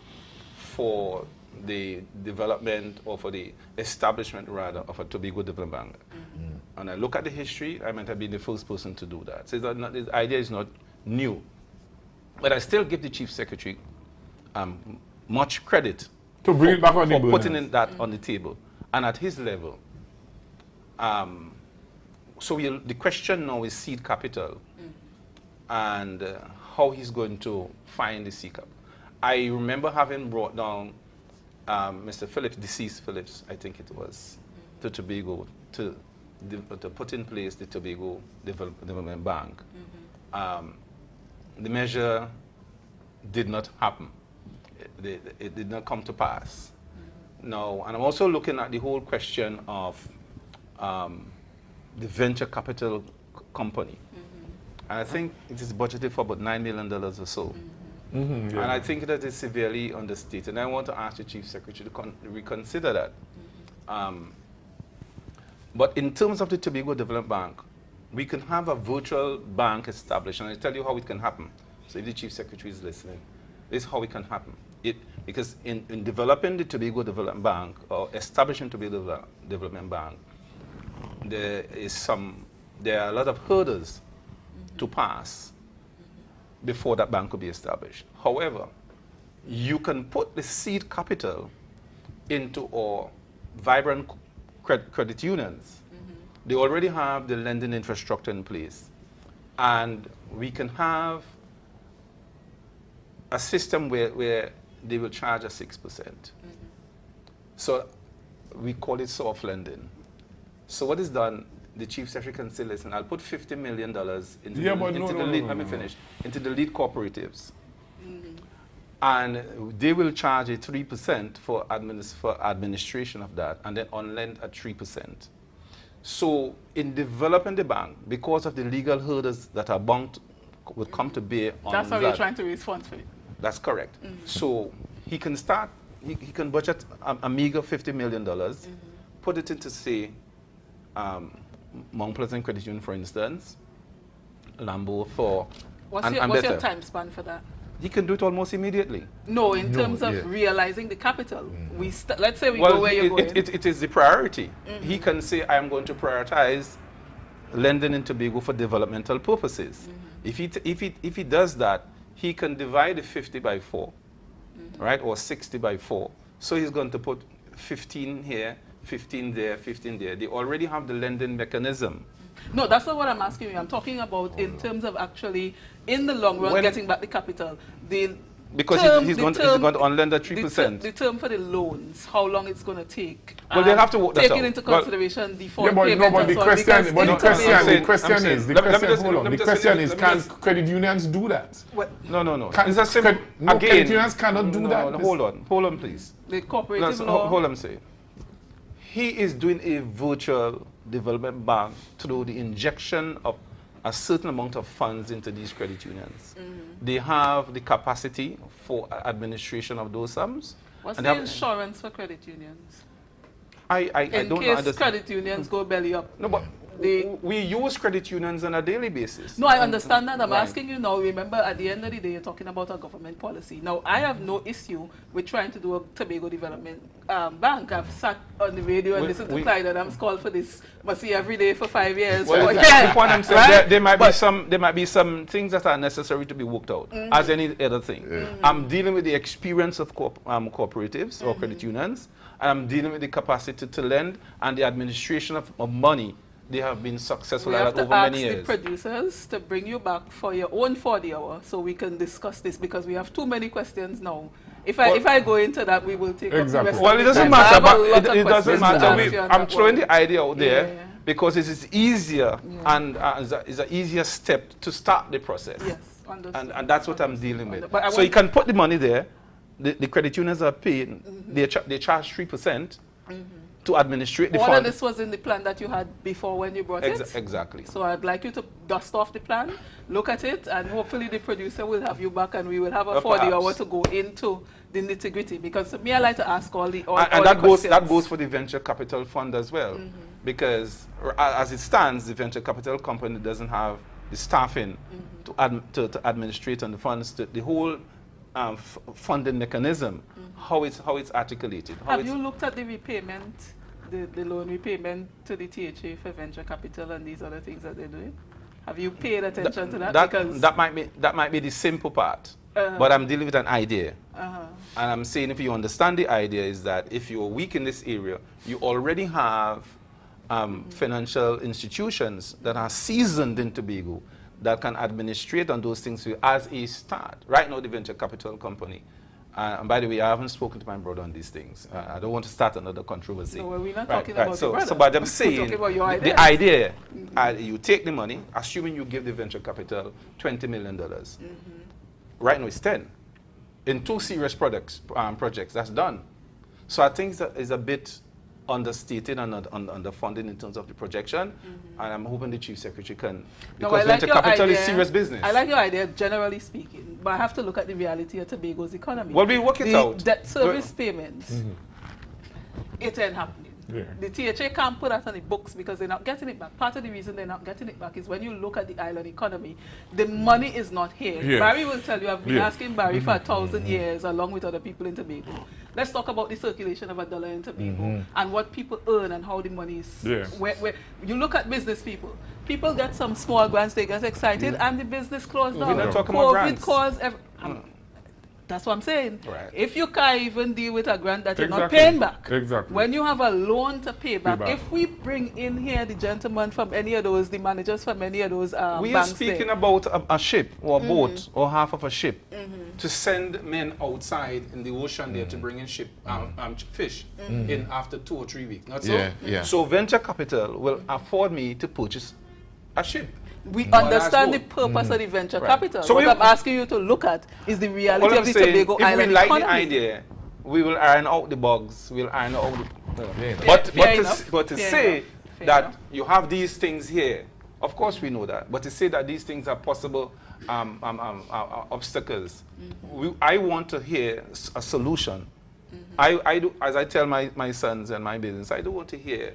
for the development or for the establishment rather of a Tobago Development Bank. And I look at the history, I might have been the first person to do that. So this idea is not new. But I still give the chief secretary much credit to bring it back on the for putting that on the table. And at his level, so the question now is seed capital and how he's going to find the seed capital. I remember having brought down Mr. Phillips, deceased Phillips, I think it was, to Tobago to put in place the Tobago Development Bank. The measure did not happen. It did not come to pass. Now, and I'm also looking at the whole question of the venture capital company. And I think it is budgeted for about $9 million or so. And I think that is severely understated. And I want to ask the Chief Secretary to reconsider that. But in terms of the Tobago Development Bank, we can have a virtual bank established, and I'll tell you how it can happen. So if the Chief Secretary is listening, this is how it can happen. Because in developing the Tobago Development Bank, or establishing Tobago Development Bank, there are a lot of hurdles to pass before that bank could be established. However, you can put the seed capital into our vibrant credit unions. They already have the lending infrastructure in place. And we can have a system where they will charge us 6%. So we call it soft lending. So what is done, the Chief Secretary can say, listen, I'll put $50 million into into the lead cooperatives. And they will charge a 3% for administration of that, and then on lend at 3%. So in developing the bank, because of the legal hurdles that are bound would come to bear on that's how you're trying to raise funds for it. That's correct. So he can start, he can budget a meager $50 million, put it into, say, Mount Pleasant Credit Union, for instance, Lambo for, what's your time span for that? He can do it almost immediately. No, in terms of realizing the capital. Let's say we go where you're going. It is the priority. He can say, I am going to prioritize lending in Tobago for developmental purposes. If he does that, he can divide the 50 by 4, right, or 60 by 4. So he's going to put 15 here, 15 there, 15 there. They already have the lending mechanism. No, that's not what I'm asking you. I'm talking about in terms of actually, in the long run, getting back the capital. Because he's going to unlend at 3%. The term for the loans, how long it's going to take. Well, they'll have to work that out. Taking into consideration default payment but the question is, can credit unions do that? No. Credit unions cannot do that. Hold on, please. The cooperative law. Hold on, say. He is doing a virtual development bank through the injection of a certain amount of funds into these credit unions. They have the capacity for administration of those sums. What's the insurance for credit unions? I don't know. In case credit unions go belly up. No, but we use credit unions on a daily basis. No, I understand that. I'm asking you now, remember, at the end of the day, you're talking about a government policy. Now, I have no issue with trying to do a Tobago Development Bank. I've sat on the radio and listened to Clyde Adams call for this, must see every day for 5 years. Well, there might be some things that are necessary to be worked out, as any other thing. I'm dealing with the experience of cooperatives or credit unions, and I'm dealing with the capacity to lend and the administration of money. They have been successful at that over many years. We have to ask the producers to bring you back for your own 40 hour so we can discuss this, because we have too many questions now. If I go into that, we will take up the rest Well, of it the doesn't time. matter. It doesn't matter. I'm throwing the idea out there because it is easier and is an easier step to start the process. Yes, understood. And that's what I'm dealing with. So you can put the money there. The credit unions are paying. They charge 3%. To administrate the fund. All of this was in the plan that you had before when you brought it? Exactly. So I'd like you to dust off the plan, look at it, and hopefully the producer will have you back and we will have a 40-hour to go into the nitty-gritty. Because me, I like to ask all the questions. That goes for the venture capital fund as well. Because as it stands, the venture capital company doesn't have the staffing to administrate on the funds. The whole funding mechanism, how it's articulated. Have you looked at the repayment, the loan repayment to the THA for venture capital and these other things that they're doing? Have you paid attention to that? That might be the simple part, but I'm dealing with an idea. And I'm saying, if you understand the idea, is that if you're weak in this area, you already have financial institutions that are seasoned in Tobago that can administrate on those things as a start. Right now, the venture capital company. And by the way, I haven't spoken to my brother on these things. I don't want to start another controversy. No, well, we're not talking about your brother. So, but I'm saying, the idea, you take the money, assuming you give the venture capital $20 million. Right now, it's 10. In 2 serious projects, that's done. So I think that is a bit understated and underfunded in terms of the projection, and I'm hoping the Chief Secretary can, because venture capital is serious business. I like your idea, generally speaking, but I have to look at the reality of Tobago's economy. Well, we work it out. Debt service payments, it ain't happening. Yeah. The THA can't put that on the books because they're not getting it back. Part of the reason they're not getting it back is when you look at the island economy, the money is not here. Yes. Barry will tell you, I've been Yeah. asking Barry for 1,000 years along with other people in Tobago. Let's talk about the circulation of $1 in Tobago and what people earn and how the money is. Yeah. Where you look at business people. People get some small grants, they get excited, and the business closed down. We're not talking about grants. COVID caused that's what I'm saying. Right. If you can't even deal with a grant that you're not Exactly. paying back, Exactly. when you have a loan to pay back, back. if we bring in here the gentlemen from any of those, the managers from any of those We are banks speaking there, about a ship or a boat or half of a ship to send men outside in the ocean there to bring in fish in after 2 or 3 weeks. Not so? Yeah, yeah. So venture capital will afford me to purchase a ship. we One understand the last purpose of the venture Right. capital. So what we- I'm asking you to look at is the All reality I'm of the saying, Tobago if we Island like economy. the idea, we will iron out the bugs, we'll iron out the... Yeah. But to Fair say enough. Fair that enough. you have these things here, of course we know that, but to say that these things are possible obstacles, I want to hear a solution. I do, as I tell my sons and my business, I do want to hear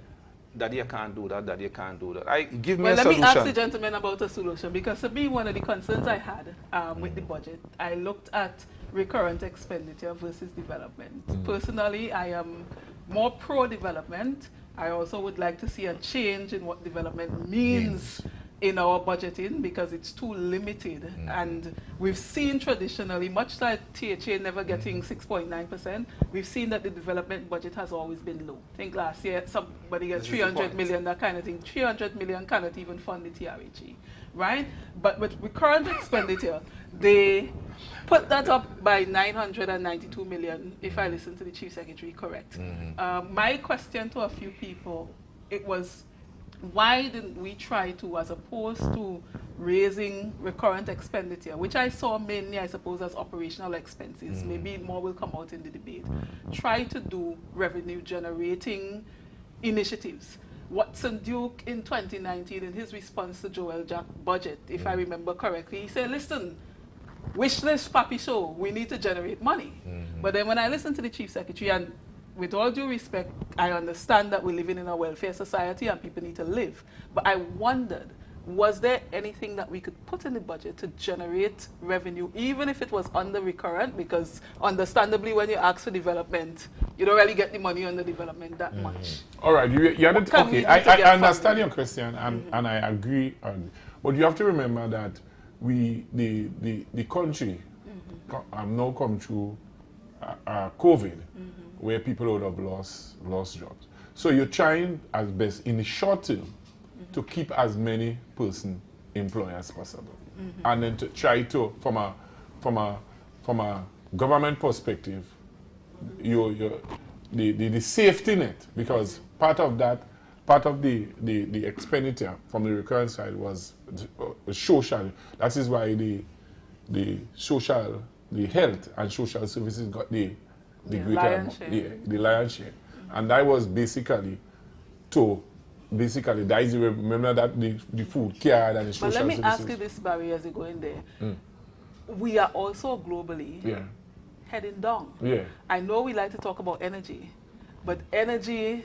that you can't do that, that you can't do that. Give me Well, a let solution. me ask the gentleman about a solution, because to me, one of the concerns I had with the budget, I looked at recurrent expenditure versus development. Personally, I am more pro-development. I also would like to see a change in what development means in our budgeting, because it's too limited. And we've seen traditionally, much like THA never getting 6.9%, we've seen that the development budget has always been low. I think last year somebody got This is the 300 point. million, that kind of thing. 300 million cannot even fund the TRHE, right? But with recurrent expenditure, they put that up by 992 million, if I listen to the Chief Secretary correct. My question to a few people, it was, why didn't we try to, as opposed to raising recurrent expenditure, which I saw mainly, I suppose, as operational expenses, maybe more will come out in the debate, try to do revenue generating initiatives. Watson Duke in 2019, in his response to Joel Jack budget, if I remember correctly, he said, listen, wish list, papi show, we need to generate money. But then when I listened to the Chief Secretary, and with all due respect, I understand that we're living in a welfare society and people need to live. But I wondered, was there anything that we could put in the budget to generate revenue, even if it was under recurrent? Because understandably, when you ask for development, you don't really get the money under development that much. All right, you had What can we okay. do to get I understand funding? your question, and I agree. But you have to remember that the country now come through COVID, where people would have lost jobs. So you're trying as best in the short term to keep as many person employed as possible, and then to try to from a government perspective, the safety net, because part of the expenditure from the recurrent side was social. That is why the health and social services got the greater lion's share. the lion's share, and that was basically that is remember that the food care and the social But let me services. ask you this, Barry, as you go in there. We are also globally Yeah. heading down. Yeah. I know we like to talk about energy, but energy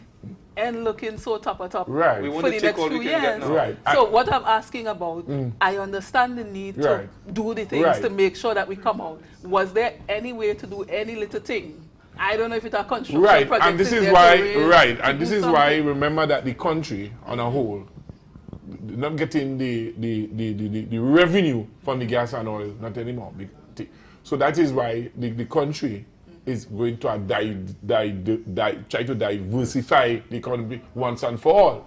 ain't looking so top. Right. We want For to the take next all we few can get years. now. Right. So what I'm asking about, I understand the need to Right. do the things Right. to make sure that we come out. Was there any way to do any little thing? I don't know if it's a construction Right, project. and this in is there why, to raise- right, to and this do is why, something. remember that the country on a whole, not getting the revenue from the gas and oil, not anymore. So that is why the country is going to try to diversify the economy once and for all.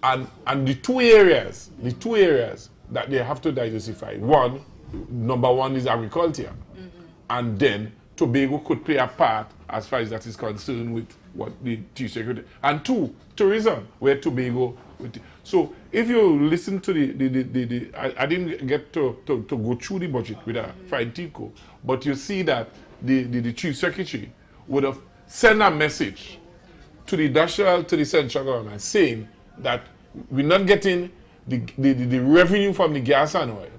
and the two areas that they have to diversify, number one is agriculture, and then Tobago could play a part as far as that is concerned with what the Chief Secretary. And two, tourism, where Tobago. So if you listen to I didn't get to go through the budget with a fine tooth comb, but you see that the Chief Secretary would have sent a message to the central government saying that we're not getting the revenue from the gas and oil.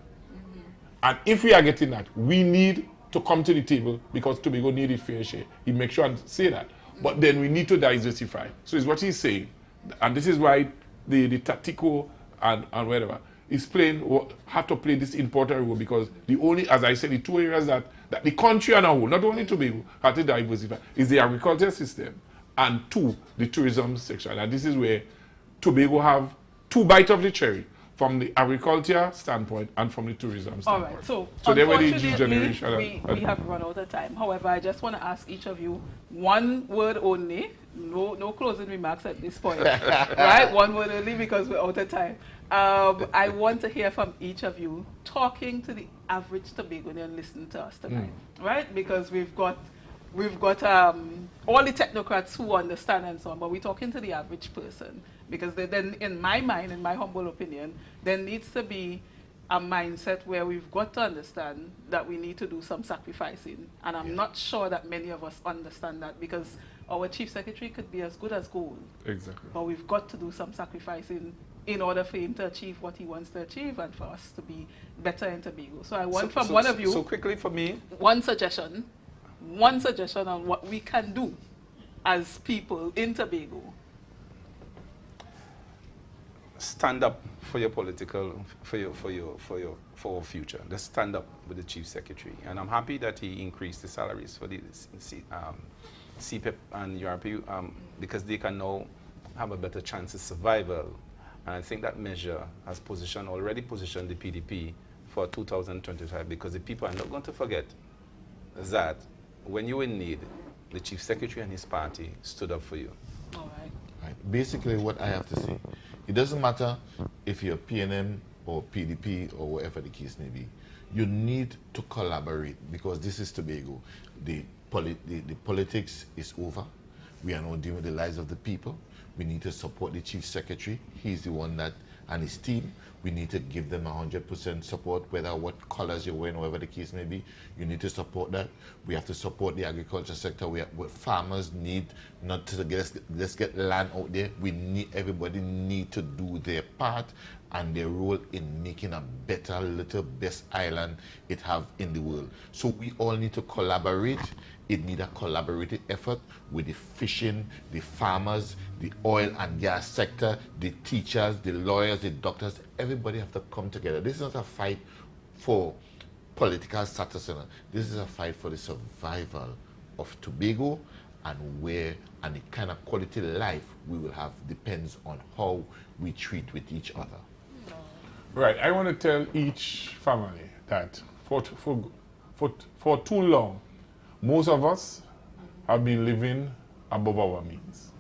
And if we are getting that, we need to come to the table because Tobago need a fair share. He makes sure and say that. But then we need to diversify. So it's what he's saying. And this is why the Tactico and whatever is playing, have to play this important role, because the only, as I said, the two areas that the country and a whole, not only Tobago, have to diversify, is the agriculture system and two, the tourism section. And this is where Tobago have two bites of the cherry, from the agriculture standpoint and from the tourism standpoint. All right, so they were the unfortunately, we have run out of time. However, I just want to ask each of you one word only. No closing remarks at this point. Right? One word only, because we're out of time. I want to hear from each of you talking to the average Tobagonian listening to us tonight. Right? Because we've got all the technocrats who understand and so on, but we're talking to the average person. Because then, in my mind, in my humble opinion, there needs to be a mindset where we've got to understand that we need to do some sacrificing. And I'm not sure that many of us understand that, because our chief secretary could be as good as gold. Exactly. But we've got to do some sacrificing in order for him to achieve what he wants to achieve and for us to be better in Tobago. So I want from one of you... So quickly for me... One suggestion on what we can do as people in Tobago. Stand up for your political, for our future. Just stand up with the chief secretary. And I'm happy that he increased the salaries for the CPEP and URP, because they can now have a better chance of survival. And I think that measure has already positioned the PDP for 2025, because the people are not going to forget that when you were in need, the chief secretary and his party stood up for you. All right. Right. Basically, what I have to say, it doesn't matter if you're PNM or PDP or whatever the case may be. You need to collaborate, because this is Tobago. The politics is over. We are now dealing with the lives of the people. We need to support the chief secretary. He's the one that, and his team, we need to give them 100% support, whether what colors you're wearing, whatever the case may be. You need to support that. We have to support the agriculture sector. What farmers need, not to let's get land out there. Everybody need to do their part and their role in making a better, best island it have in the world. So we all need to collaborate. It needs a collaborative effort with the fishing, the farmers, the oil and gas sector, the teachers, the lawyers, the doctors. Everybody have to come together. This is not a fight for political status. This is a fight for the survival of Tobago, and the kind of quality life we will have depends on how we treat with each other. Right. I want to tell each family that for too long, most of us have been living above our means.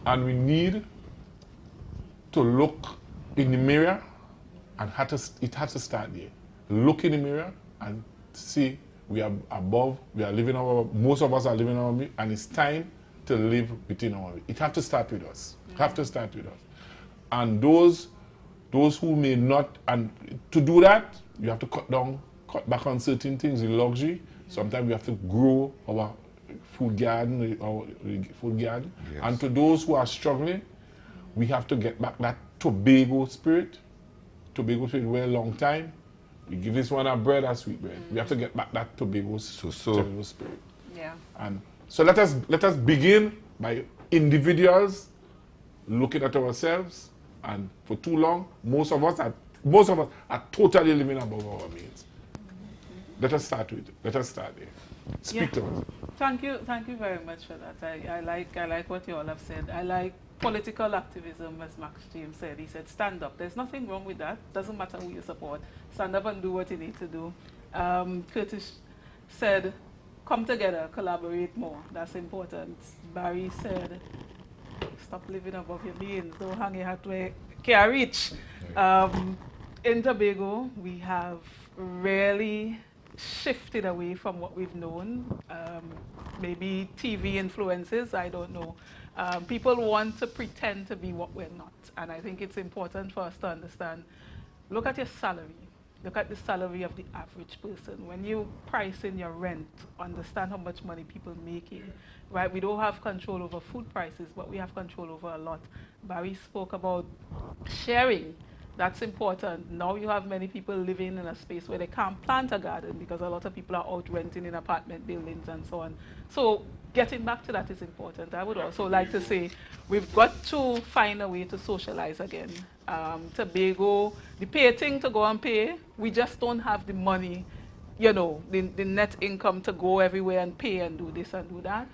And we need to look in the mirror, and it has to start there. Look in the mirror and see we are above, most of us are living our means, and it's time to live within our means. It has to start with us. And those who may not, and to do that, you have to cut back on certain things, the luxury. Sometimes we have to grow our food garden. Yes. And to those who are struggling, we have to get back that Tobago spirit. Tobago spirit for a long time. We give this one our bread, our sweet bread. We have to get back that Tobago spirit. Yeah. And so let us begin by individuals looking at ourselves. And for too long, most of us are totally living above our means. Let us start there. Speak to us. Thank you very much for that. I like what you all have said. I like political activism, as Max James said. He said, stand up. There's nothing wrong with that. Doesn't matter who you support. Stand up and do what you need to do. Curtis said, come together, collaborate more. That's important. Barry said, stop living above your means. Don't hang your hat where you can't reach. In Tobago, we have really shifted away from what we've known. Maybe TV influences, I don't know. People want to pretend to be what we're not. And I think it's important for us to understand, look at your salary. Look at the salary of the average person. When you price in your rent, understand how much money people are making, right? We don't have control over food prices, but we have control over a lot. Barry spoke about sharing, That's important. Now you have many people living in a space where they can't plant a garden because a lot of people are out renting in apartment buildings and so on. So getting back to that is important. I would also like to say we've got to find a way to socialize again. Tobago, the pay thing to go and pay, we just don't have the money, you know, the net income to go everywhere and pay and do this and do that.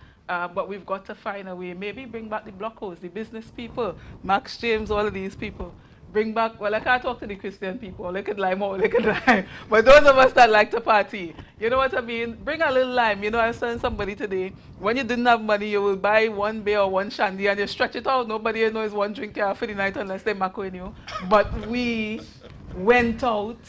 But we've got to find a way, maybe bring back the blockos, the business people, Max James, all of these people. Bring back, well, I can't talk to the Christian people, they could lie more, they could lie. But those of us that like to party, you know what I mean? Bring a little lime. You know, I was telling somebody today, when you didn't have money, you will buy one beer or one shandy and you stretch it out. Nobody knows one drink for the night unless they macko in you. But we went out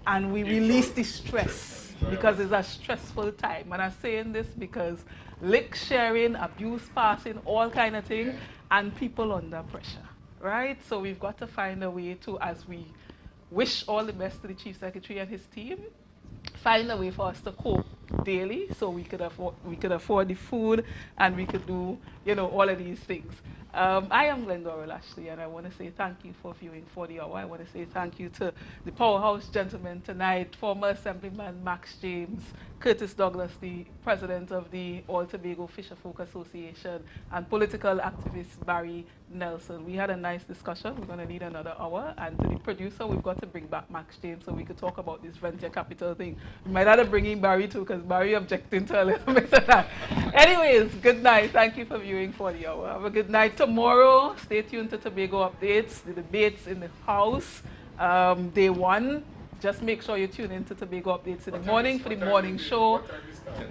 and we released the stress because it's a stressful time. And I'm saying this because lick sharing, abuse passing, all kind of thing, and people under pressure. Right? So we've got to find a way to, as we wish all the best to the Chief Secretary and his team, find a way for us to cope daily so we could afford the food and we could do, you know, all of these things. I am Glendora Lashley and I want to say thank you for viewing For the Hour. I want to say thank you to the powerhouse gentlemen tonight, former Assemblyman Max James, Curtis Douglas, the president of the All Tobago Fisher Folk Association, and political activist Barry Nelson. We had a nice discussion. We're going to need another hour. And to the producer, we've got to bring back Max James so we could talk about this venture capital thing. We might have to bring in Barry too because Barry objecting to a little bit of that. Anyways, good night. Thank you for viewing For the Hour. Have a good night. Tomorrow, stay tuned to Tobago Updates, the debates in the House, day 1. Just make sure you tune in to Tobago Updates in the morning for the morning show.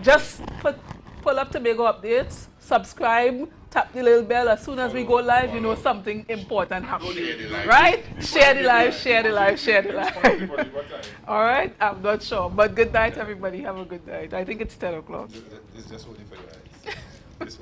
Just pull up Tobago Updates, subscribe, tap the little bell. As soon as we go live, you know something important happening. Right? Share the live, share the live, share the live. All right? I'm not sure. But good night, everybody. Have a good night. I think it's 10 o'clock. It's just waiting for your eyes.